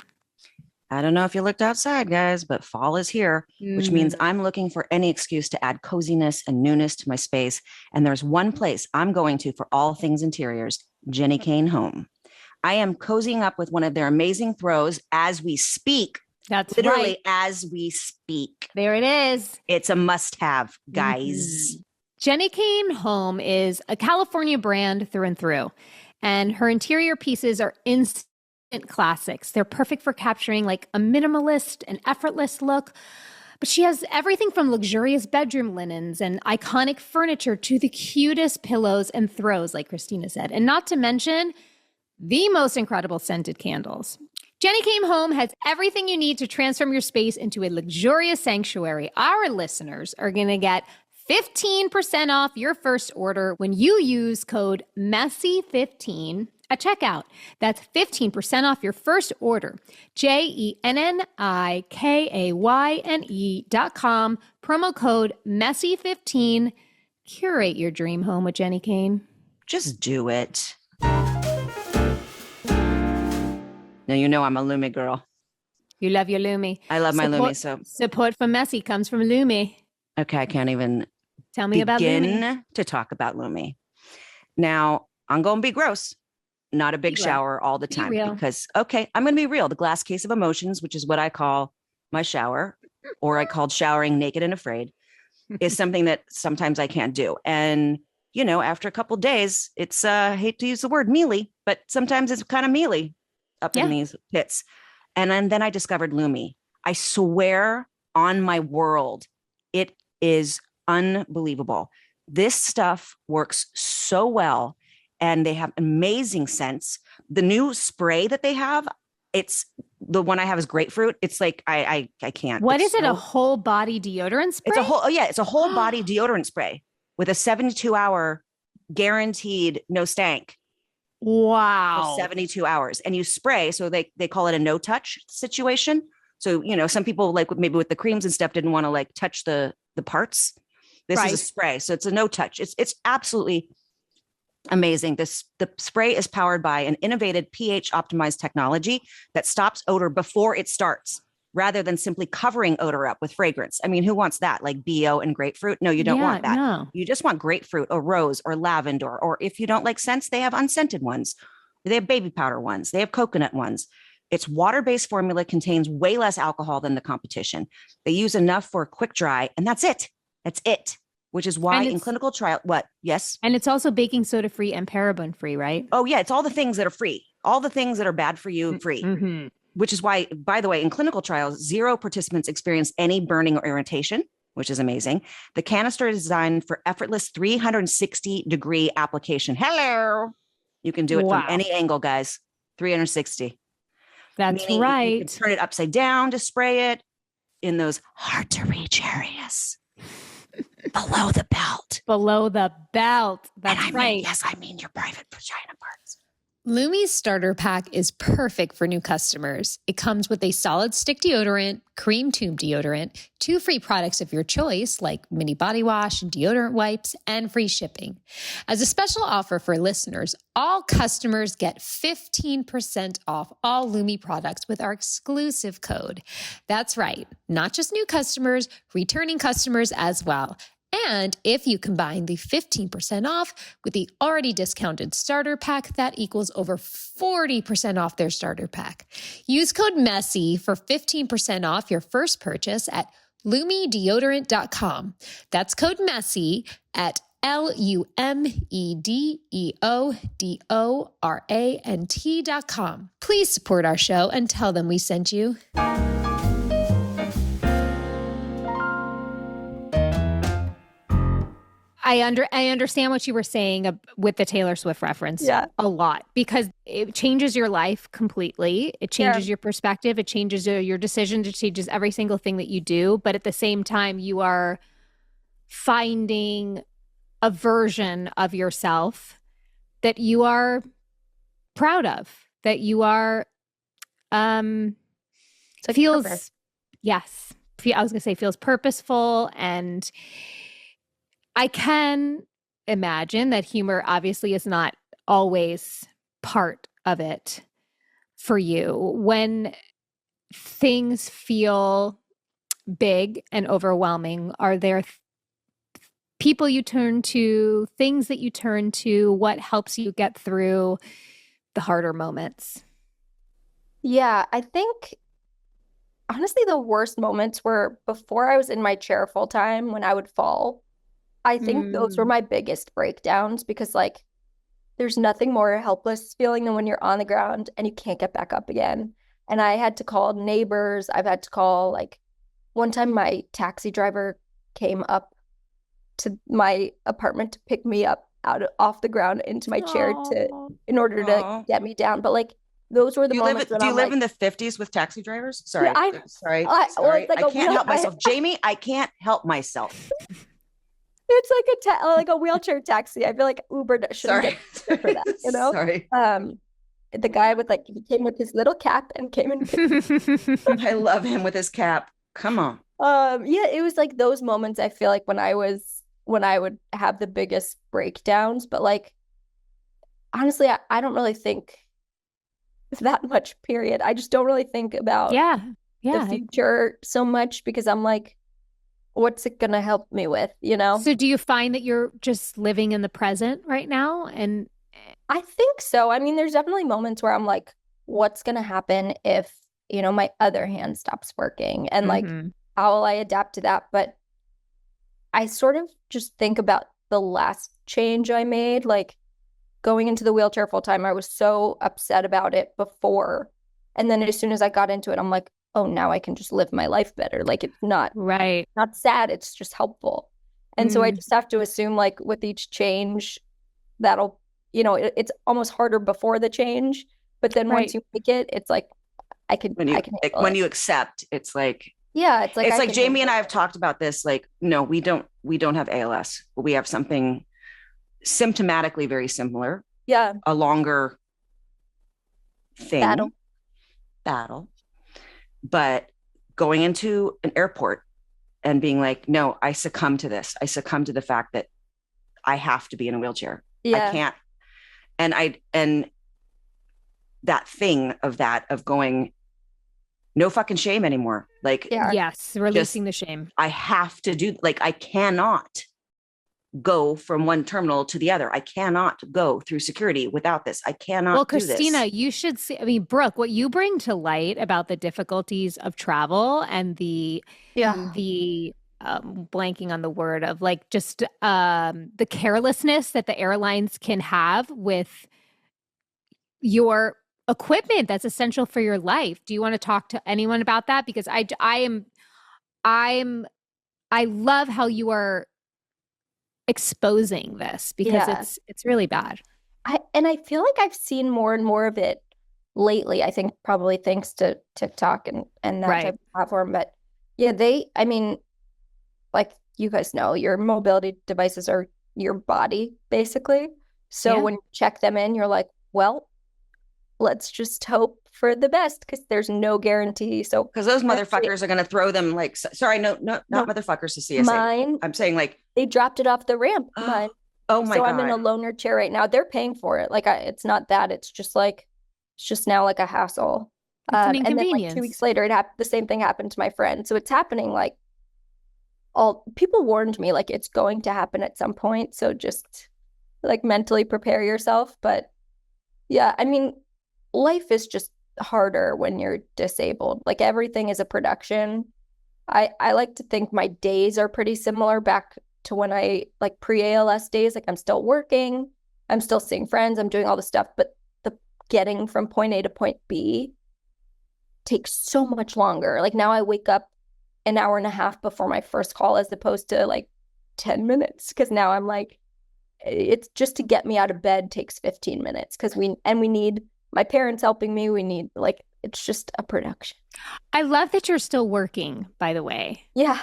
[SPEAKER 1] I don't know if you looked outside, guys, but fall is here, which means I'm looking for any excuse to add coziness and newness to my space. And there's one place I'm going to for all things interiors, Jenny Kane Home. I am cozying up with one of their amazing throws as we speak.
[SPEAKER 4] That's
[SPEAKER 1] literally
[SPEAKER 4] right.
[SPEAKER 1] As we speak.
[SPEAKER 4] There it is.
[SPEAKER 1] It's a must-have, guys.
[SPEAKER 4] Jenny Kane Home is a California brand through and through. And her interior pieces are instant classics. They're perfect for capturing like a minimalist and effortless look. But she has everything from luxurious bedroom linens and iconic furniture to the cutest pillows and throws, like Christina said. And not to mention the most incredible scented candles. Jenny Kane Home has everything you need to transform your space into a luxurious sanctuary. Our listeners are going to get 15% off your first order when you use code MESSY15 at checkout. That's 15% off your first order. JENNIKAYNE.com. Promo code MESSY15. Curate your dream home with Jenny Kane.
[SPEAKER 1] Just do it. Now you know I'm a Lumi girl.
[SPEAKER 4] You love your Lumi.
[SPEAKER 1] I love my Lumi. So
[SPEAKER 4] support for Messy comes from Lumi.
[SPEAKER 1] Okay, I can't even
[SPEAKER 4] tell me about Lumi.
[SPEAKER 1] To talk about Lumi. Now I'm going to be gross. Not a big shower all the time because, okay, I'm going to be real. The glass case of emotions, which is what I call my shower, or I called showering naked and afraid, is something that sometimes I can't do. And, you know, after a couple of days, it's, I hate to use the word mealy, but sometimes it's kind of mealy up in these pits. And then I discovered Lumi. I swear on my world, it is unbelievable. This stuff works so well. And they have amazing scents. The new spray that they have, It's the one I have is grapefruit. It's like, I can't.
[SPEAKER 4] What
[SPEAKER 1] It's
[SPEAKER 4] is it?
[SPEAKER 1] so-
[SPEAKER 4] A whole body deodorant spray?
[SPEAKER 1] It's a whole body deodorant spray with a 72-hour guaranteed no stank
[SPEAKER 4] Wow.
[SPEAKER 1] for 72 hours. And you spray. So they call it a no touch situation. So, some people like maybe with the creams and stuff didn't want to like touch the parts. This is a spray. So it's a no touch. It's absolutely amazing. The spray is powered by an innovative pH optimized technology that stops odor before it starts, rather than simply covering odor up with fragrance. I mean, who wants that? Like BO and grapefruit? No, you don't want that.
[SPEAKER 4] No.
[SPEAKER 1] You just want grapefruit or rose or lavender, or if you don't like scents, they have unscented ones. They have baby powder ones. They have coconut ones. Its water-based formula contains way less alcohol than the competition. They use enough for a quick dry, and that's it. That's it. Which is why in clinical trial, what? Yes.
[SPEAKER 4] And it's also baking soda free and paraben free, right?
[SPEAKER 1] Oh yeah. It's all the things that are free, all the things that are bad for you free, which is why, by the way, in clinical trials, 0 participants experienced any burning or irritation, which is amazing. The canister is designed for effortless 360-degree application. Hello. You can do it from any angle, guys. 360.
[SPEAKER 4] That's
[SPEAKER 1] Meaning
[SPEAKER 4] right.
[SPEAKER 1] You can turn it upside down to spray it in those hard to reach areas. Below the belt.
[SPEAKER 4] Below the belt. That's right.
[SPEAKER 1] I mean your private vagina parts.
[SPEAKER 2] Lumi's starter pack is perfect for new customers. It comes with a solid stick deodorant, cream tube deodorant, 2 free products of your choice like mini body wash and deodorant wipes, and free shipping. As a special offer for listeners, all customers get 15% off all Lumi products with our exclusive code. That's right, not just new customers, returning customers as well. And if you combine the 15% off with the already discounted starter pack, that equals over 40% off their starter pack. Use code MESSY for 15% off your first purchase at LumiDeodorant.com. That's code MESSY at LumiDeodorant.com. Please support our show and tell them we sent you.
[SPEAKER 4] I understand what you were saying with the Taylor Swift reference a lot, because it changes your life completely. It changes your perspective. It changes your decisions. It changes every single thing that you do. But at the same time, you are finding a version of yourself that you are proud of, that you are feels purpose. Yes. I was going to say feels purposeful, and I can imagine that humor obviously is not always part of it for you. When things feel big and overwhelming, are there people you turn to, things that you turn to? What helps you get through the harder moments?
[SPEAKER 3] Yeah, I think honestly the worst moments were before I was in my chair full time, when I would fall. I think those were my biggest breakdowns, because like there's nothing more helpless feeling than when you're on the ground and you can't get back up again. And I had to call neighbors. I've had to call, like, one time my taxi driver came up to my apartment to pick me up off the ground into my chair in order to get me down. But like those were the moments.
[SPEAKER 1] Do you live in the 50s with taxi drivers? Sorry.
[SPEAKER 3] Yeah,
[SPEAKER 1] sorry.
[SPEAKER 3] Like
[SPEAKER 1] I can't help myself. Jamie, I can't help myself.
[SPEAKER 3] It's like a wheelchair taxi. I feel like Uber shouldn't get for that, you know?
[SPEAKER 1] Sorry.
[SPEAKER 3] The guy he came with his little cap and came in.
[SPEAKER 1] I love him with his cap. Come on.
[SPEAKER 3] Yeah, it was like those moments, I feel like, when I would have the biggest breakdowns. But like, honestly, I don't really think that much, period. I just don't really think about the future so much, because I'm like, what's it going to help me with, you know?
[SPEAKER 4] So do you find that you're just living in the present right now? And
[SPEAKER 3] I think so. I mean, there's definitely moments where I'm like, what's going to happen if, you know, my other hand stops working? And like, how will I adapt to that? But I sort of just think about the last change I made, like going into the wheelchair full time. I was so upset about it before. And then as soon as I got into it, I'm like, oh, now I can just live my life better. Like, it's not sad. It's just helpful. And so I just have to assume, like, with each change, that'll, you know, it's almost harder before the change. But then once you make it, it's like, I can handle
[SPEAKER 1] when
[SPEAKER 3] it.
[SPEAKER 1] you accept, it's like,
[SPEAKER 3] Yeah, it's like
[SPEAKER 1] it's
[SPEAKER 3] I
[SPEAKER 1] like
[SPEAKER 3] can
[SPEAKER 1] Jamie and I
[SPEAKER 3] handle
[SPEAKER 1] have
[SPEAKER 3] it.
[SPEAKER 1] talked about this. Like, no, we don't have ALS. We have something symptomatically very similar,
[SPEAKER 3] Yeah,
[SPEAKER 1] a longer
[SPEAKER 3] battle.
[SPEAKER 1] battle, but going into an airport and being like, no, I succumb to this. I succumb to the fact that I have to be in a wheelchair. I
[SPEAKER 3] Yeah,
[SPEAKER 1] can't. And that thing of going, no fucking shame anymore. Like,
[SPEAKER 3] yeah,
[SPEAKER 4] Yes, releasing the shame.
[SPEAKER 1] I have to do, like, I cannot go from one terminal to the other. I cannot go through security without this. I cannot
[SPEAKER 4] Well,
[SPEAKER 1] do this.
[SPEAKER 4] Christina, you should see. I mean, Brooke, what you bring to light about the difficulties of travel and the blanking on the word of like just the carelessness that the airlines can have with your equipment that's essential for your life. Do you want to talk to anyone about that? Because I love how you are exposing this because
[SPEAKER 3] yeah.
[SPEAKER 4] it's really bad.
[SPEAKER 3] I feel like I've seen more and more of it lately. I think probably thanks to TikTok and that
[SPEAKER 4] Right.
[SPEAKER 3] type of platform. But yeah, I mean, like you guys know, your mobility devices are your body, basically. So
[SPEAKER 4] Yeah.
[SPEAKER 3] when you check them in, you're like, well, let's just hope for the best because there's no guarantee. So
[SPEAKER 1] Because those motherfuckers are going to throw them like, sorry, not
[SPEAKER 3] No.
[SPEAKER 1] motherfuckers to CSA.
[SPEAKER 3] mine,
[SPEAKER 1] I'm saying like,
[SPEAKER 3] they dropped it off the ramp. Mine.
[SPEAKER 1] oh my
[SPEAKER 3] So
[SPEAKER 1] God.
[SPEAKER 3] I'm in a loaner chair right now. They're paying for it. Like it's not that. It's just now like a hassle.
[SPEAKER 4] It's an
[SPEAKER 3] And then like 2
[SPEAKER 4] inconvenience.
[SPEAKER 3] weeks later, the same thing happened to my friend. So it's happening like all people warned me like it's going to happen at some point. So just like mentally prepare yourself. But yeah, I mean, life is just harder when you're disabled. Like everything is a production. I like to think my days are pretty similar back to when I like pre-ALS days. Like I'm still working, I'm still seeing friends, I'm doing all the stuff, but the getting from point A to point B takes so much longer. Like now I wake up an hour and a half before my first call as opposed to like 10 minutes because now I'm like, it's just to get me out of bed takes 15 minutes because we need my parents helping me. We need like, it's just a production.
[SPEAKER 4] I love that you're still working, by the way.
[SPEAKER 3] Yeah.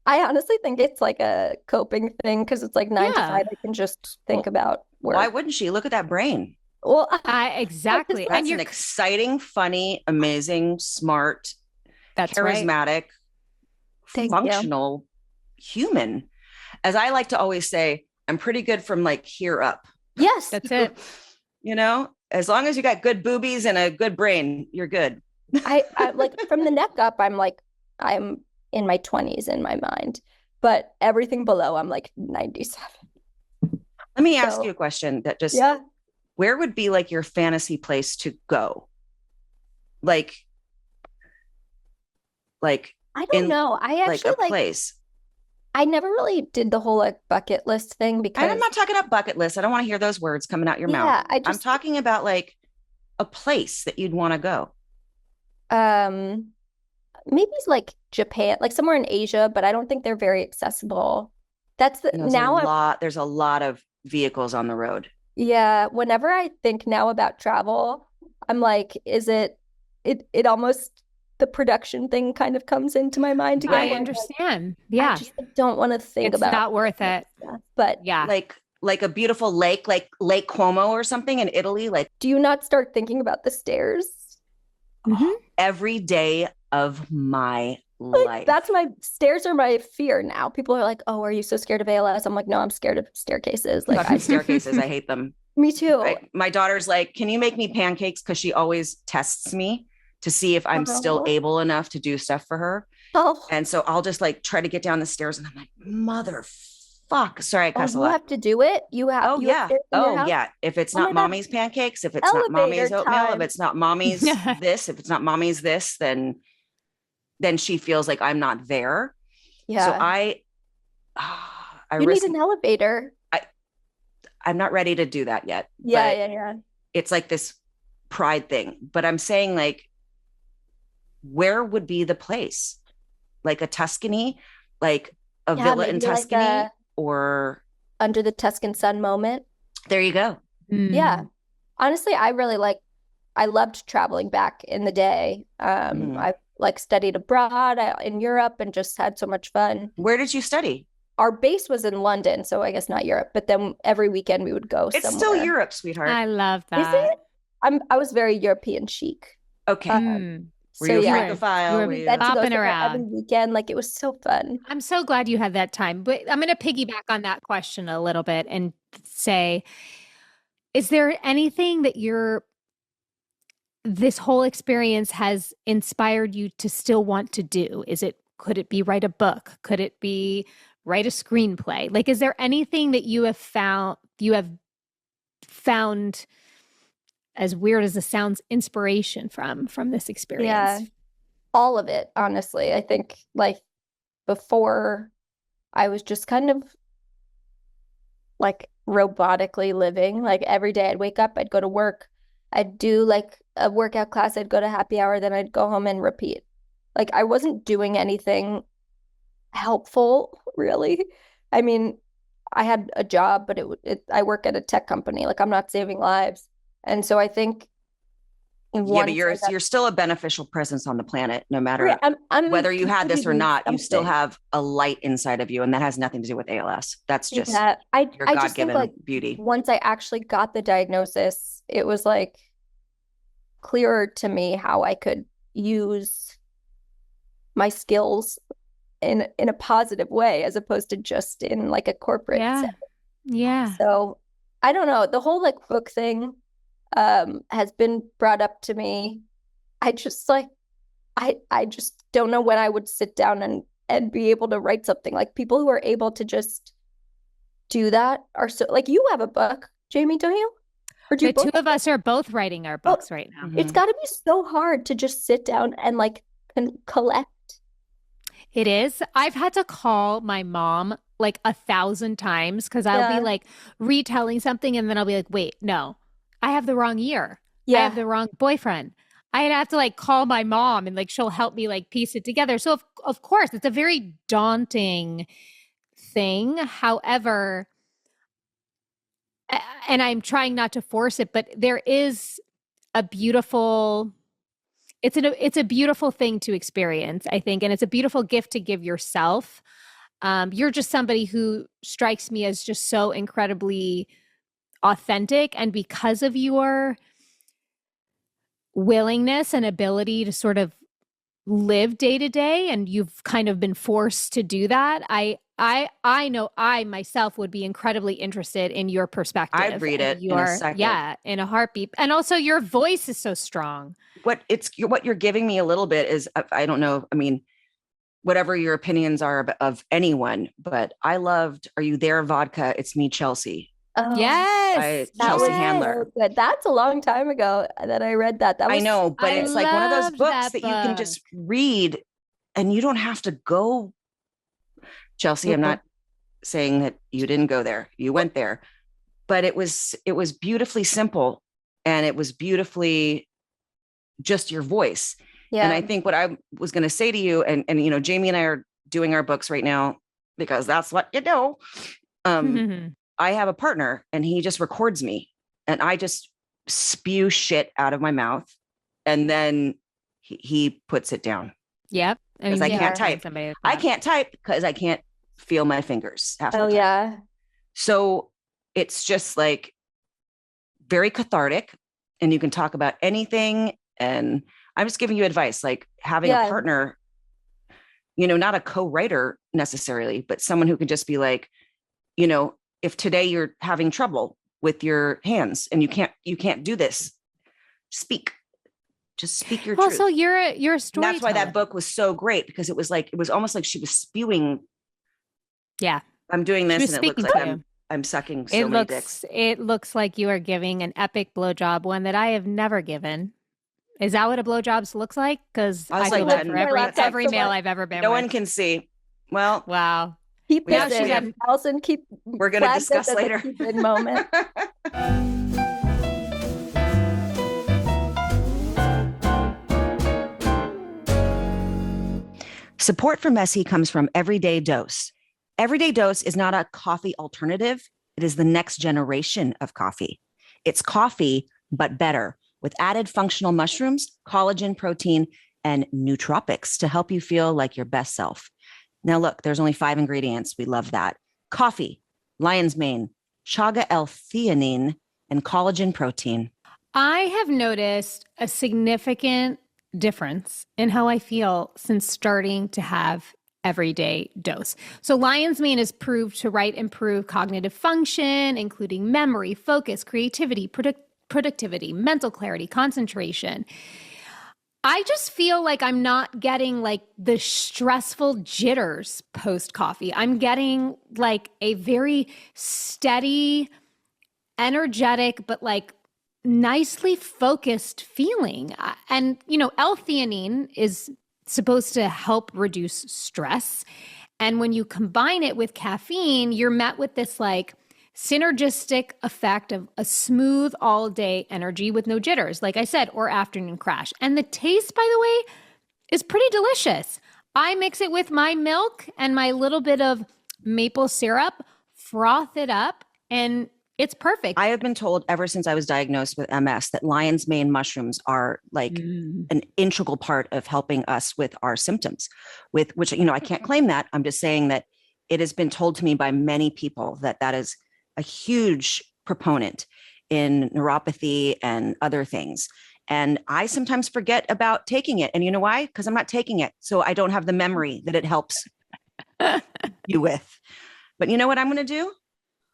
[SPEAKER 3] I honestly think it's like a coping thing because it's like 9 to 5. I can just think about work.
[SPEAKER 1] Why wouldn't she? Look at that brain.
[SPEAKER 3] Well,
[SPEAKER 4] exactly.
[SPEAKER 1] That's an exciting, funny, amazing, smart,
[SPEAKER 4] that's
[SPEAKER 1] charismatic,
[SPEAKER 3] Thank
[SPEAKER 1] functional human. As I like to always say, I'm pretty good from like here up.
[SPEAKER 3] Yes.
[SPEAKER 4] That's it.
[SPEAKER 1] You know, as long as you got good boobies and a good brain, you're good.
[SPEAKER 3] I like from the neck up, I'm in my 20s in my mind, but everything below, I'm like 97.
[SPEAKER 1] Let me ask you a question that just, where would be like your fantasy place to go? Like
[SPEAKER 3] I don't know. I actually
[SPEAKER 1] like a place.
[SPEAKER 3] I never really did the whole like bucket list thing because
[SPEAKER 1] I'm not talking about bucket list. I don't want to hear those words coming out your mouth. I'm talking about like a place that you'd want to go.
[SPEAKER 3] Maybe it's like Japan, like somewhere in Asia, but I don't think they're very accessible. That's
[SPEAKER 1] There's a lot of vehicles on the road.
[SPEAKER 3] Yeah, whenever I think now about travel, I'm like, is it almost the production thing kind of comes into my mind again.
[SPEAKER 4] I understand. Yeah.
[SPEAKER 3] I just don't want to think about
[SPEAKER 4] it. It's not worth it.
[SPEAKER 3] But
[SPEAKER 4] yeah.
[SPEAKER 1] Like a beautiful lake, like Lake Como or something in Italy. Like,
[SPEAKER 3] do you not start thinking about the stairs?
[SPEAKER 1] Every day of my life.
[SPEAKER 3] That's stairs are my fear now. People are like, oh, are you so scared of ALS? I'm like, no, I'm scared of staircases. Like
[SPEAKER 1] staircases, I hate them.
[SPEAKER 3] Me too.
[SPEAKER 1] My daughter's like, can you make me pancakes? Because she always tests me to see if I'm still able enough to do stuff for her. And so I'll just like try to get down the stairs and I'm like, motherfuck. Sorry, I cuss a lot.
[SPEAKER 3] You have to do it? You have
[SPEAKER 1] yeah. If it's not mommy's pancakes, if it's not mommy's oatmeal, if it's not mommy's this, if it's not mommy's this, then she feels like I'm not there.
[SPEAKER 3] Yeah.
[SPEAKER 1] So I
[SPEAKER 3] need an elevator.
[SPEAKER 1] I'm not ready to do that yet.
[SPEAKER 3] Yeah.
[SPEAKER 1] It's like this pride thing. But I'm saying like, where would be the place? Like a Tuscany, like a villa in Tuscany, like or
[SPEAKER 3] under the Tuscan sun moment.
[SPEAKER 1] There you go.
[SPEAKER 3] Yeah. Honestly, I really like I loved traveling back in the day. I like studied abroad in Europe and just had so much fun.
[SPEAKER 1] Where did you study?
[SPEAKER 3] Our base was in London, so I guess not Europe, but then every weekend we would go
[SPEAKER 1] It's
[SPEAKER 3] somewhere.
[SPEAKER 1] still Europe, sweetheart.
[SPEAKER 4] I love
[SPEAKER 3] Is
[SPEAKER 4] that.
[SPEAKER 3] it? I was very European chic.
[SPEAKER 1] Okay. Were
[SPEAKER 3] So
[SPEAKER 1] you a
[SPEAKER 3] yeah,
[SPEAKER 1] Francophile?
[SPEAKER 4] you were
[SPEAKER 1] Were you-
[SPEAKER 3] got to go
[SPEAKER 4] bopping
[SPEAKER 3] somewhere
[SPEAKER 4] around.
[SPEAKER 3] every weekend. Like, it was so fun.
[SPEAKER 4] I'm so glad you had that time. But I'm going to piggyback on that question a little bit and say, is there anything that this whole experience has inspired you to still want to do? Could it be write a book? Could it be write a screenplay? Like, is there anything that you have found, as weird as it sounds, inspiration from this experience?
[SPEAKER 3] Yeah, all of it, honestly. I think, like, before I was just kind of like robotically living. Like, every day I'd wake up, I'd go to work, I'd do like a workout class, I'd go to happy hour, then I'd go home and repeat. Like, I wasn't doing anything helpful, really. I mean, I had a job, but I work at a tech company. Like, I'm not saving lives. And so I think
[SPEAKER 1] but you're still a beneficial presence on the planet, no matter
[SPEAKER 3] I'm
[SPEAKER 1] whether you had this or not.
[SPEAKER 3] something.
[SPEAKER 1] You still have a light inside of you, and that has nothing to do with ALS. That's just your
[SPEAKER 3] I just think,
[SPEAKER 1] God-given
[SPEAKER 3] like,
[SPEAKER 1] beauty.
[SPEAKER 3] once I actually got the diagnosis, it was like clearer to me how I could use my skills in a positive way, as opposed to just in like a corporate setting.
[SPEAKER 4] Yeah.
[SPEAKER 3] So I don't know. The whole like book thing has been brought up to me. I just like I just don't know when I would sit down and be able to write something. Like, people who are able to just do that are so, like, you have a book, Jamie, don't you? Or do
[SPEAKER 4] The two of us are both writing our books right now.
[SPEAKER 3] It's got to be so hard to just sit down and like collect.
[SPEAKER 4] It is. I've had to call my mom like 1,000 times because I'll be like retelling something and then I'll be like, wait, no, I have the wrong year. I have the wrong boyfriend. I'd have to like call my mom and like she'll help me like piece it together. So of course, it's a very daunting thing. However, and I'm trying not to force it, but there is a beautiful, it's a beautiful thing to experience, I think. And it's a beautiful gift to give yourself. You're just somebody who strikes me as just so incredibly authentic. And because of your willingness and ability to sort of live day to day, and you've kind of been forced to do that, I know I myself would be incredibly interested in your perspective.
[SPEAKER 1] I'd read it in a second.
[SPEAKER 4] Yeah, in a heartbeat. And also your voice is so strong.
[SPEAKER 1] What you're giving me a little bit is, I don't know. I mean, whatever your opinions are of anyone, but I loved Are You There, Vodka? It's Me, Chelsea.
[SPEAKER 3] Oh,
[SPEAKER 4] yes.
[SPEAKER 1] By Chelsea Handler.
[SPEAKER 3] So good. That's a long time ago that I read that.
[SPEAKER 1] I know, but it's like one of those books that you can
[SPEAKER 4] book.
[SPEAKER 1] just read and you don't have to go. Chelsea, I'm not saying that you didn't go there. You went there, but it was beautifully simple, and it was beautifully just your voice. Yeah. And I think what I was going to say to you, and you know, Jamie and I are doing our books right now because that's what you do. I have a partner and he just records me and I just spew shit out of my mouth. And then he puts it down.
[SPEAKER 4] Yep.
[SPEAKER 1] Because I can't type. I can't type because I can't feel my fingers half the time.
[SPEAKER 3] Yeah.
[SPEAKER 1] So it's just like very cathartic, and you can talk about anything. And I'm just giving you advice, like having a partner, you know, not a co-writer necessarily, but someone who can just be like, you know, if today you're having trouble with your hands and you can't do this, just speak your truth.
[SPEAKER 4] Also, you're a storyteller.
[SPEAKER 1] And that's why that book was so great, because it was almost like she was spewing.
[SPEAKER 4] Yeah.
[SPEAKER 1] I'm doing this and it looks like I'm sucking so many dicks.
[SPEAKER 4] It looks like you are giving an epic blowjob, one that I have never given. Is that what a blowjob looks like? Because I feel that for every male I've ever been with.
[SPEAKER 1] No one can see. Well,
[SPEAKER 4] wow.
[SPEAKER 3] Keep this in. Allison,
[SPEAKER 1] we're going to discuss later.
[SPEAKER 3] Keep-in moment.
[SPEAKER 1] Support for Messy comes from Everyday Dose. Everyday Dose is not a coffee alternative. It is the next generation of coffee. It's coffee, but better, with added functional mushrooms, collagen, protein, and nootropics to help you feel like your best self. Now, look, there's only 5 ingredients. We love that. Coffee, lion's mane, chaga L-theanine, and collagen protein.
[SPEAKER 4] I have noticed a significant difference in how I feel since starting to have everyday dose. So lion's mane is proved to improve cognitive function, including memory, focus, creativity, productivity, mental clarity, concentration. I just feel like I'm not getting like the stressful jitters post coffee. I'm getting like a very steady, energetic, but like nicely focused feeling. And, L-theanine is supposed to help reduce stress. And when you combine it with caffeine, you're met with this like synergistic effect of a smooth all day energy with no jitters, like I said, or afternoon crash. And the taste, by the way, is pretty delicious. I mix it with my milk and my little bit of maple syrup, froth it up, and it's perfect.
[SPEAKER 1] I have been told ever since I was diagnosed with MS that lion's mane mushrooms are like an integral part of helping us with our symptoms, with which, I can't claim that. I'm just saying that it has been told to me by many people that is a huge proponent in neuropathy and other things. And I sometimes forget about taking it. And you know why? Because I'm not taking it. So I don't have the memory that it helps you with. But you know what I'm going to do?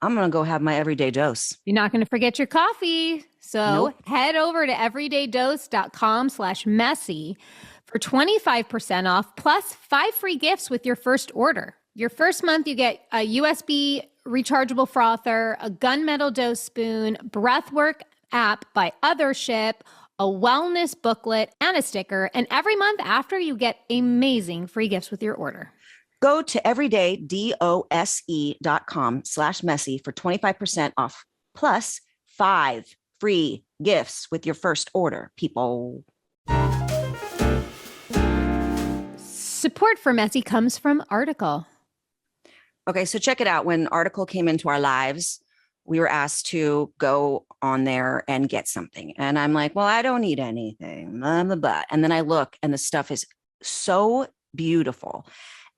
[SPEAKER 1] I'm going to go have my everyday dose.
[SPEAKER 4] You're not going to forget your coffee. So
[SPEAKER 1] Nope.
[SPEAKER 4] Head over to everydaydose.com/messy for 25% off plus 5 free gifts with your first order. Your first month, you get a USB rechargeable frother, a gunmetal dose spoon, breathwork app by Othership, a wellness booklet, and a sticker. And every month after, you get amazing free gifts with your order.
[SPEAKER 1] Go to everydaydose.com/messy for 25% off plus 5 free gifts with your first order, people.
[SPEAKER 4] Support for Messy comes from Article.
[SPEAKER 1] Okay, so check it out. When Article came into our lives, we were asked to go on there and get something. And I'm like, well, I don't need anything, blah, blah, blah. And then I look and the stuff is so beautiful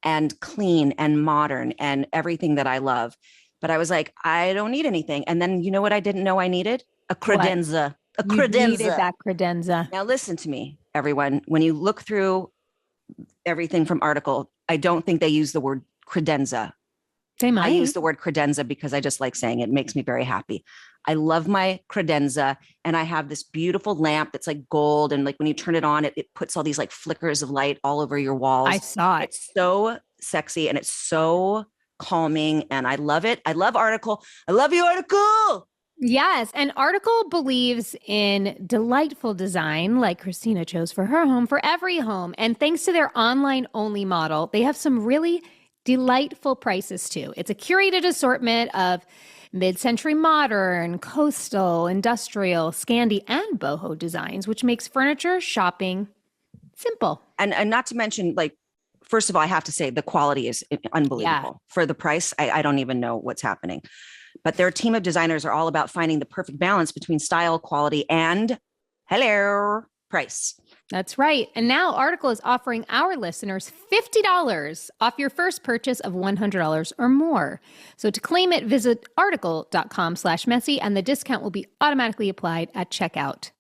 [SPEAKER 1] and clean and modern and everything that I love. But I was like, I don't need anything. And then you know what I didn't know I needed? A credenza. A credenza.
[SPEAKER 4] You needed that credenza.
[SPEAKER 1] Now listen to me, everyone. When you look through everything from Article, I don't think they use the word credenza.
[SPEAKER 4] They might.
[SPEAKER 1] I use the word credenza because I just like saying it. It makes me very happy. I love my credenza, and I have this beautiful lamp that's like gold, and like when you turn it on, it puts all these like flickers of light all over your walls.
[SPEAKER 4] I saw it.
[SPEAKER 1] It's so sexy and it's so calming, and I love it. I love Article. I love you, Article.
[SPEAKER 4] Yes. And Article believes in delightful design like Christina chose for her home, for every home. And thanks to their online only model, they have some really delightful prices too. It's a curated assortment of mid-century modern, coastal, industrial, Scandi, and boho designs, which makes furniture shopping simple.
[SPEAKER 1] And not to mention, like, first of all, I have to say the quality is unbelievable.
[SPEAKER 4] Yeah.
[SPEAKER 1] For the price. I don't even know what's happening. But their team of designers are all about finding the perfect balance between style, quality, and price.
[SPEAKER 4] That's right. And now Article is offering our listeners $50 off your first purchase of $100 or more. So to claim it, visit article.com/messy and the discount will be automatically applied at checkout.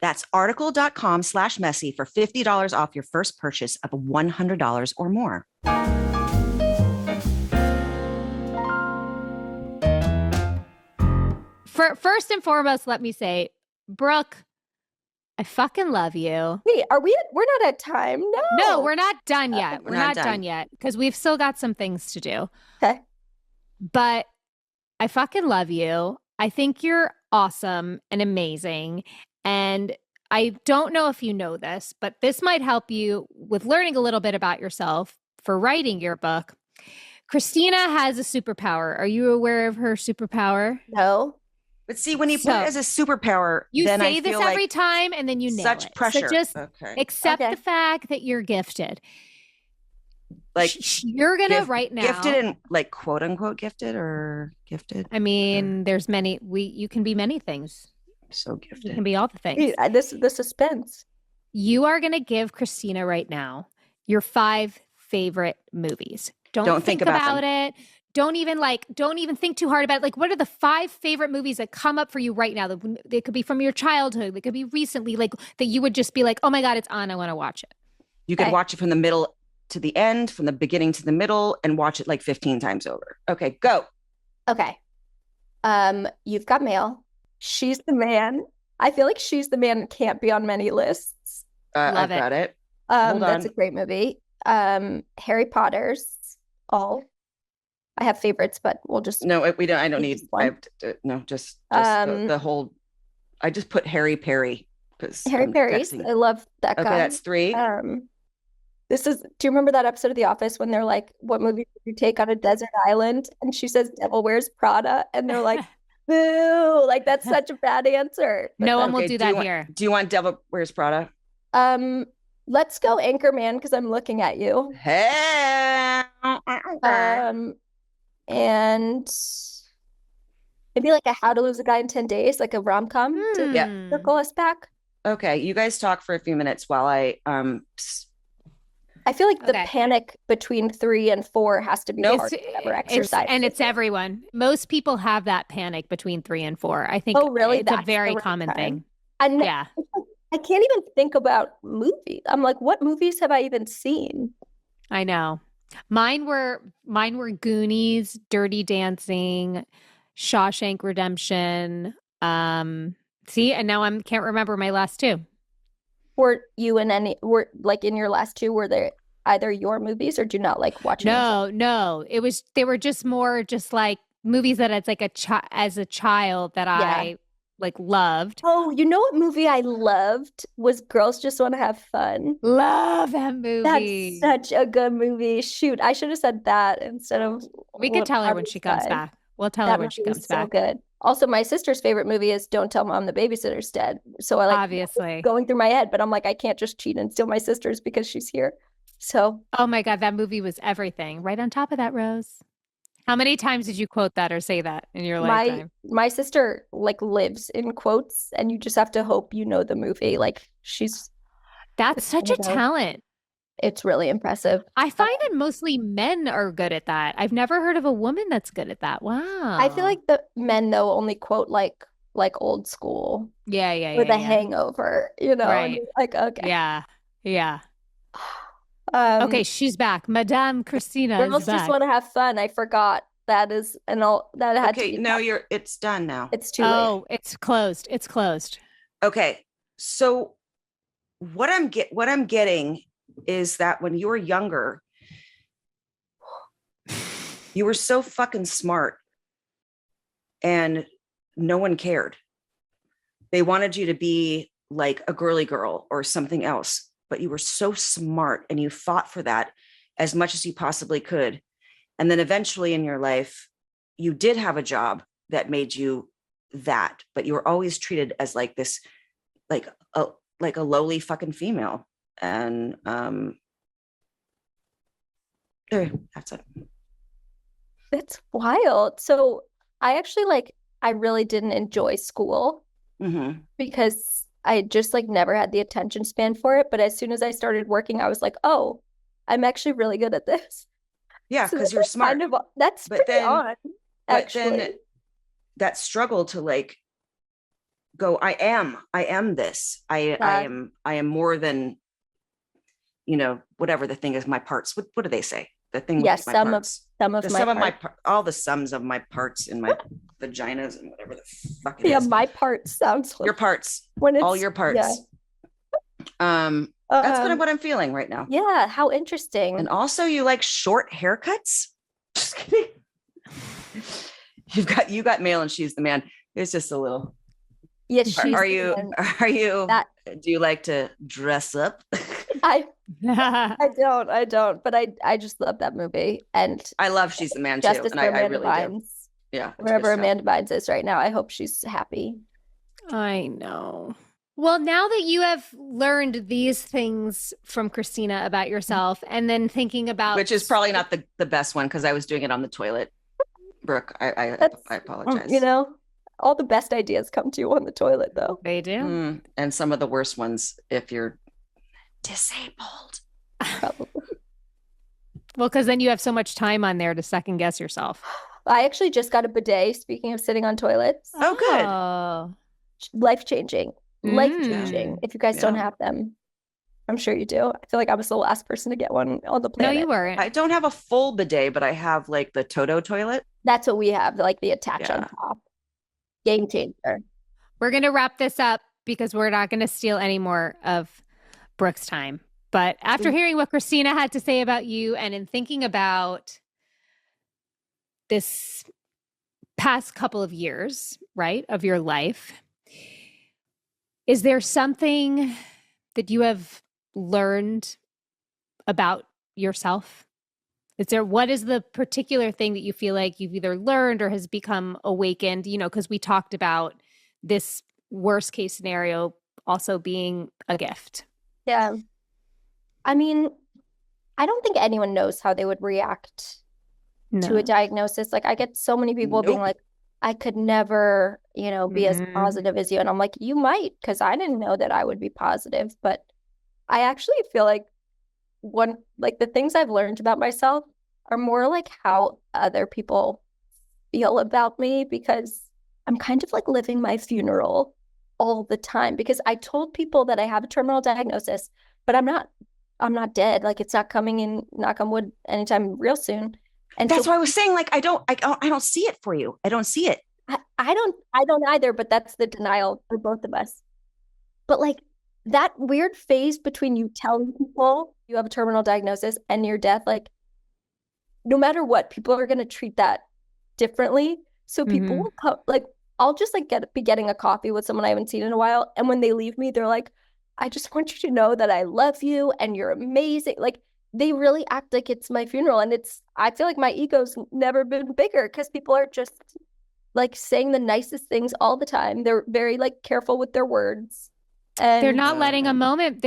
[SPEAKER 1] That's article.com/messy for $50 off your first purchase of $100 or more.
[SPEAKER 4] First and foremost, let me say, Brooke, I fucking love you.
[SPEAKER 3] Wait, we're not at time?
[SPEAKER 4] No, we're not done yet.
[SPEAKER 1] We're
[SPEAKER 4] not
[SPEAKER 1] not
[SPEAKER 4] done yet because we've still got some things to do.
[SPEAKER 3] Okay.
[SPEAKER 4] But I fucking love you. I think you're awesome and amazing. And I don't know if you know this, but this might help you with learning a little bit about yourself for writing your book. Christina has a superpower. Are you aware of her superpower?
[SPEAKER 3] No.
[SPEAKER 1] But see, when you put it as a superpower,
[SPEAKER 4] you
[SPEAKER 1] then
[SPEAKER 4] say
[SPEAKER 1] I
[SPEAKER 4] this
[SPEAKER 1] feel
[SPEAKER 4] every
[SPEAKER 1] like
[SPEAKER 4] time and then you nail
[SPEAKER 1] such
[SPEAKER 4] it.
[SPEAKER 1] pressure.
[SPEAKER 4] So just
[SPEAKER 1] Okay.
[SPEAKER 4] accept
[SPEAKER 3] Okay.
[SPEAKER 4] the fact that you're gifted.
[SPEAKER 1] Like
[SPEAKER 4] you're going to right now.
[SPEAKER 1] Gifted and like quote unquote gifted or gifted.
[SPEAKER 4] I mean, there's many, you can be many things.
[SPEAKER 1] So
[SPEAKER 4] You
[SPEAKER 1] gifted.
[SPEAKER 4] can be all the things.
[SPEAKER 3] The suspense.
[SPEAKER 4] You are going to give Christina right now your 5 favorite movies. Don't think about it. Don't even think too hard about it. Like, what are the 5 favorite movies that come up for you right now? They could be from your childhood. They could be recently, like that you would just be like, oh my God, it's on. I want to watch it.
[SPEAKER 1] You could watch it from the middle to the end, from the beginning to the middle, and watch it like 15 times over. Okay, go.
[SPEAKER 3] Okay. You've Got Mail. She's the Man. I feel like She's the Man can't be on many lists.
[SPEAKER 1] I've got it. Hold on.
[SPEAKER 3] That's a great movie. Harry Potter's all. I have favorites, but we'll just
[SPEAKER 1] we don't. I don't need. Just the whole. I just put Harry Perry because
[SPEAKER 3] Harry Perry's. I love that guy.
[SPEAKER 1] Okay, that's 3.
[SPEAKER 3] Do you remember that episode of The Office when they're like, "What movie would you take on a desert island?" And she says, "Devil Wears Prada," and they're like, "Boo!" Like that's such a bad answer.
[SPEAKER 4] No one will do that here.
[SPEAKER 1] Do you want Devil Wears Prada?
[SPEAKER 3] Let's go Anchorman because I'm looking at you.
[SPEAKER 1] Hey.
[SPEAKER 3] And maybe like a How to Lose a Guy in 10 Days, like a rom-com to circle us back.
[SPEAKER 1] Okay, you guys talk for a few minutes while I
[SPEAKER 3] feel like the panic between 3 and 4 has to be part of whatever exercise.
[SPEAKER 4] It's everyone. Most people have that panic between 3 and 4. I think
[SPEAKER 3] really?
[SPEAKER 4] It's a very common thing.
[SPEAKER 3] And yeah. I can't even think about movies. I'm like, what movies have I even seen?
[SPEAKER 4] I know. Mine were Goonies, Dirty Dancing, Shawshank Redemption. See, and now I can't remember my last 2.
[SPEAKER 3] Were like in your last 2, were they either your movies or do you not like watching?
[SPEAKER 4] No. They were just more just like movies that it's like as a child that I like loved.
[SPEAKER 3] Oh, you know what movie I loved was Girls Just Want to Have Fun.
[SPEAKER 4] Love that movie.
[SPEAKER 3] That's such a good movie. Shoot, I should have said that instead of.
[SPEAKER 4] We could tell her when she comes back. We'll tell her when she comes back.
[SPEAKER 3] So good. Also, my sister's favorite movie is Don't Tell Mom the Babysitter's Dead. So I like
[SPEAKER 4] obviously
[SPEAKER 3] going through my head, but I'm like, I can't just cheat and steal my sister's because she's here. So.
[SPEAKER 4] Oh my God, that movie was everything. Right on top of that, Rose. How many times did you quote that or say that in your lifetime?
[SPEAKER 3] My sister like lives in quotes, and you just have to hope you know the movie. Like
[SPEAKER 4] that's such a talent.
[SPEAKER 3] It's really impressive.
[SPEAKER 4] I find that mostly men are good at that. I've never heard of a woman that's good at that. Wow.
[SPEAKER 3] I feel like the men though only quote like old school.
[SPEAKER 4] Yeah.
[SPEAKER 3] With a hangover, you know.
[SPEAKER 4] Right.
[SPEAKER 3] Like okay.
[SPEAKER 4] Yeah. Okay, she's back. Madame Christina
[SPEAKER 3] Girls
[SPEAKER 4] is back.
[SPEAKER 3] Just Want to Have Fun. I forgot that is that had to be.
[SPEAKER 1] No, it's done now.
[SPEAKER 3] It's too late.
[SPEAKER 4] Oh, it's closed. It's closed.
[SPEAKER 1] Okay. So what I'm getting is that when you were younger, you were so fucking smart and no one cared. They wanted you to be like a girly girl or something else, but you were so smart and you fought for that as much as you possibly could. And then eventually in your life, you did have a job that made you that, but you were always treated as like this, like a lowly fucking female. And that's it.
[SPEAKER 3] That's wild. So I actually I really didn't enjoy school because I just never had the attention span for it. But as soon as I started working, I was like, oh, I'm actually really good at this.
[SPEAKER 1] Yeah, because you're smart.
[SPEAKER 3] That's pretty odd, actually.
[SPEAKER 1] But then that struggle to go, I am this. I am more than, whatever the thing is, my parts. What do they say? The thing with my parts. All the sums of my parts in my vaginas and whatever the fuck it is.
[SPEAKER 3] Yeah, my parts sounds like
[SPEAKER 1] your parts. All your parts.
[SPEAKER 3] Yeah.
[SPEAKER 1] That's kind of what I'm feeling right now.
[SPEAKER 3] Yeah, how interesting.
[SPEAKER 1] And also you like short haircuts? Just kidding. You got male and she's the man. It's just a little.
[SPEAKER 3] Yes,
[SPEAKER 1] are you do you like to dress up?
[SPEAKER 3] I don't, but I just love that movie. And
[SPEAKER 1] I love She's the Man too. And I really do. Yeah.
[SPEAKER 3] Wherever Amanda Bynes is right now, I hope she's happy.
[SPEAKER 4] I know. Well, now that you have learned these things from Christina about yourself and then thinking about...
[SPEAKER 1] Which is probably not the best one because I was doing it on the toilet. Brooke, I apologize.
[SPEAKER 3] All the best ideas come to you on the toilet, though.
[SPEAKER 4] They do.
[SPEAKER 1] And some of the worst ones if you're disabled.
[SPEAKER 3] Probably.
[SPEAKER 4] Well, because then you have so much time on there to second guess yourself.
[SPEAKER 3] I actually just got a bidet, speaking of sitting on toilets.
[SPEAKER 1] Oh, good.
[SPEAKER 3] Life-changing. Life-changing. If you guys don't have them. I'm sure you do. I feel like I was the last person to get one on the planet.
[SPEAKER 4] No, you weren't.
[SPEAKER 1] I don't have a full bidet, but I have like the Toto toilet.
[SPEAKER 3] That's what we have, like the attach on top. Game changer.
[SPEAKER 4] We're going to wrap this up because we're not going to steal any more of Brooke's time. But after hearing what Christina had to say about you and in thinking about this past couple of years, right, of your life, is there something that you have learned about yourself? What is the particular thing that you feel like you've either learned or has become awakened? You know, because we talked about this worst case scenario also being a gift.
[SPEAKER 3] Yeah. I mean, I don't think anyone knows how they would react to a diagnosis. Like, I get so many people being like, I could never, be as positive as you. And I'm like, you might, because I didn't know that I would be positive. But I actually feel like the things I've learned about myself are more like how other people feel about me, because I'm kind of like living my funeral all the time, because I told people that I have a terminal diagnosis, but I'm not dead. Like, it's not coming in, knock on wood, anytime real soon. And
[SPEAKER 1] that's why I was saying, like, I don't see it for you. I don't see it.
[SPEAKER 3] I don't either, but that's the denial for both of us. But like that weird phase between you telling people you have a terminal diagnosis and your death, like no matter what, people are going to treat that differently. So people will come, like, I'll just like be getting a coffee with someone I haven't seen in a while. And when they leave me, they're like, I just want you to know that I love you and you're amazing. Like, they really act like it's my funeral. And I feel like my ego's never been bigger, because people are just like saying the nicest things all the time. They're very like careful with their words. And
[SPEAKER 4] they're not letting a moment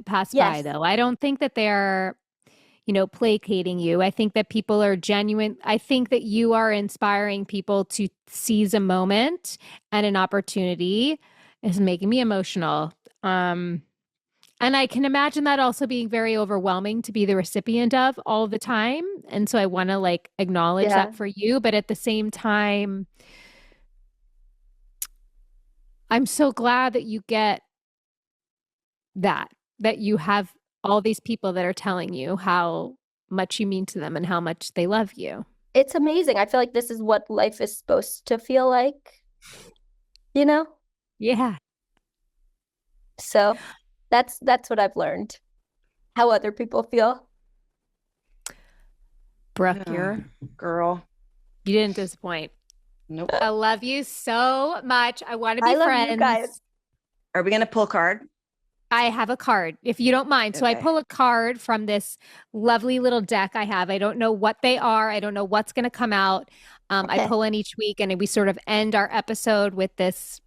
[SPEAKER 4] pass by, though. I don't think that they're, placating you. I think that people are genuine. I think that you are inspiring people to seize a moment and an opportunity. Is making me emotional. And I can imagine that also being very overwhelming to be the recipient of all the time. And so I want to like acknowledge that for you. But at the same time, I'm so glad that you get that you have all these people that are telling you how much you mean to them and how much they love you.
[SPEAKER 3] It's amazing. I feel like this is what life is supposed to feel like,
[SPEAKER 4] Yeah.
[SPEAKER 3] So that's what I've learned. How other people feel.
[SPEAKER 4] Brooke, you're
[SPEAKER 1] girl.
[SPEAKER 4] You didn't disappoint.
[SPEAKER 1] Nope.
[SPEAKER 4] I love you so much. I want to be friends.
[SPEAKER 3] Love you guys.
[SPEAKER 1] Are we gonna pull a card?
[SPEAKER 4] I have a card, if you don't mind. So I pull a card from this lovely little deck I have. I don't know what they are. I don't know what's going to come out. I pull in each week, and we sort of end our episode with this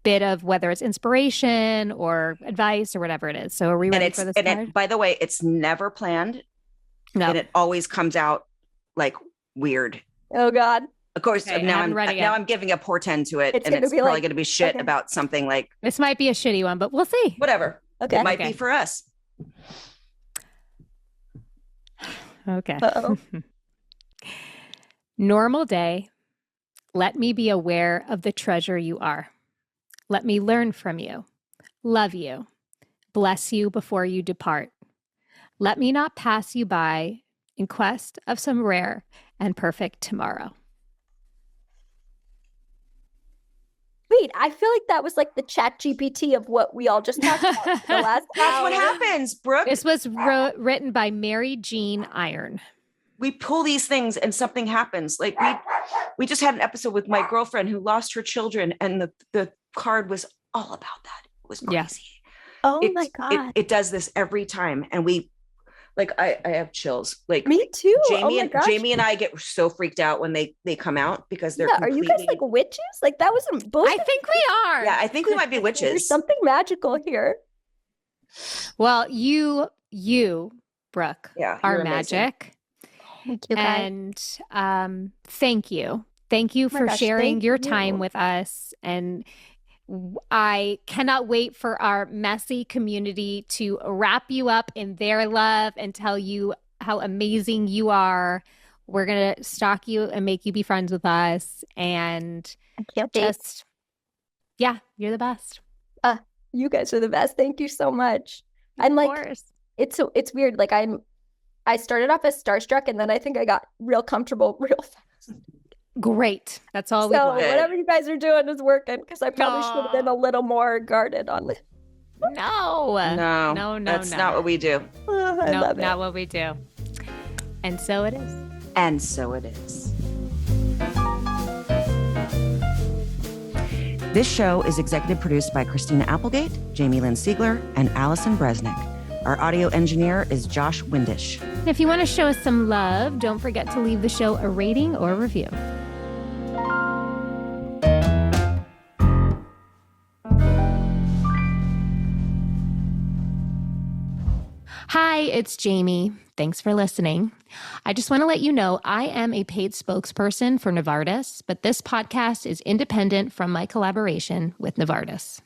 [SPEAKER 4] bit of whether it's inspiration or advice or whatever it is. So are we ready for this card?
[SPEAKER 1] By the way, it's never planned.
[SPEAKER 4] No.
[SPEAKER 1] And it always comes out like weird.
[SPEAKER 3] Oh God.
[SPEAKER 1] Of course, now I'm giving a portend to it, and it's probably going to be shit about something like...
[SPEAKER 4] This might be a shitty one, but we'll see.
[SPEAKER 1] Whatever. Okay. It might be for us.
[SPEAKER 4] Okay. Uh-oh. Normal day. Let me be aware of the treasure you are. Let me learn from you. Love you. Bless you before you depart. Let me not pass you by in quest of some rare and perfect tomorrow.
[SPEAKER 3] Wait, I feel like that was like the chat GPT of what we all just talked about the last
[SPEAKER 1] That's what happens, Brooke.
[SPEAKER 4] This was written by Mary Jean Iron.
[SPEAKER 1] We pull these things and something happens. Like we just had an episode with my girlfriend who lost her children, and the card was all about that. It was crazy.
[SPEAKER 3] Yeah. Oh my God.
[SPEAKER 1] It does this every time. And I have chills. Like
[SPEAKER 3] me too.
[SPEAKER 1] Jamie and I get so freaked out when they come out, because they're
[SPEAKER 3] Are you guys like witches? Like, that wasn't bullshit.
[SPEAKER 4] I think we are.
[SPEAKER 1] Yeah, I think we might be witches.
[SPEAKER 3] There's something magical here.
[SPEAKER 4] Well, you, Brooke, are magic.
[SPEAKER 3] Thank you, guys.
[SPEAKER 4] And thank you Thank you
[SPEAKER 3] my
[SPEAKER 4] for
[SPEAKER 3] gosh,
[SPEAKER 4] sharing
[SPEAKER 3] thank
[SPEAKER 4] your
[SPEAKER 3] you.
[SPEAKER 4] time with us. And I cannot wait for our messy community to wrap you up in their love and tell you how amazing you are. We're going to stalk you and make you be friends with us. And
[SPEAKER 3] I can't wait.
[SPEAKER 4] just, yeah, you're the best.
[SPEAKER 3] You guys are the best. Thank you so much. I'm
[SPEAKER 4] Of
[SPEAKER 3] like,
[SPEAKER 4] course.
[SPEAKER 3] it's weird. Like I started off as starstruck, and then I think I got real comfortable real fast.
[SPEAKER 4] Great. That's all we
[SPEAKER 3] So
[SPEAKER 4] want.
[SPEAKER 3] whatever you guys are doing is working, because I probably should have been a little more guarded on it.
[SPEAKER 4] No.
[SPEAKER 1] No, that's not what we do.
[SPEAKER 3] I love it.
[SPEAKER 4] Not what we do. And so it is.
[SPEAKER 1] And so it is. This show is executive produced by Christina Applegate, Jamie-Lynn Sigler, and Allison Bresnick. Our audio engineer is Josh Windish.
[SPEAKER 4] And if you want to show us some love, don't forget to leave the show a rating or review. Hi, it's Jamie. Thanks for listening. I just want to let you know I am a paid spokesperson for Novartis, but this podcast is independent from my collaboration with Novartis.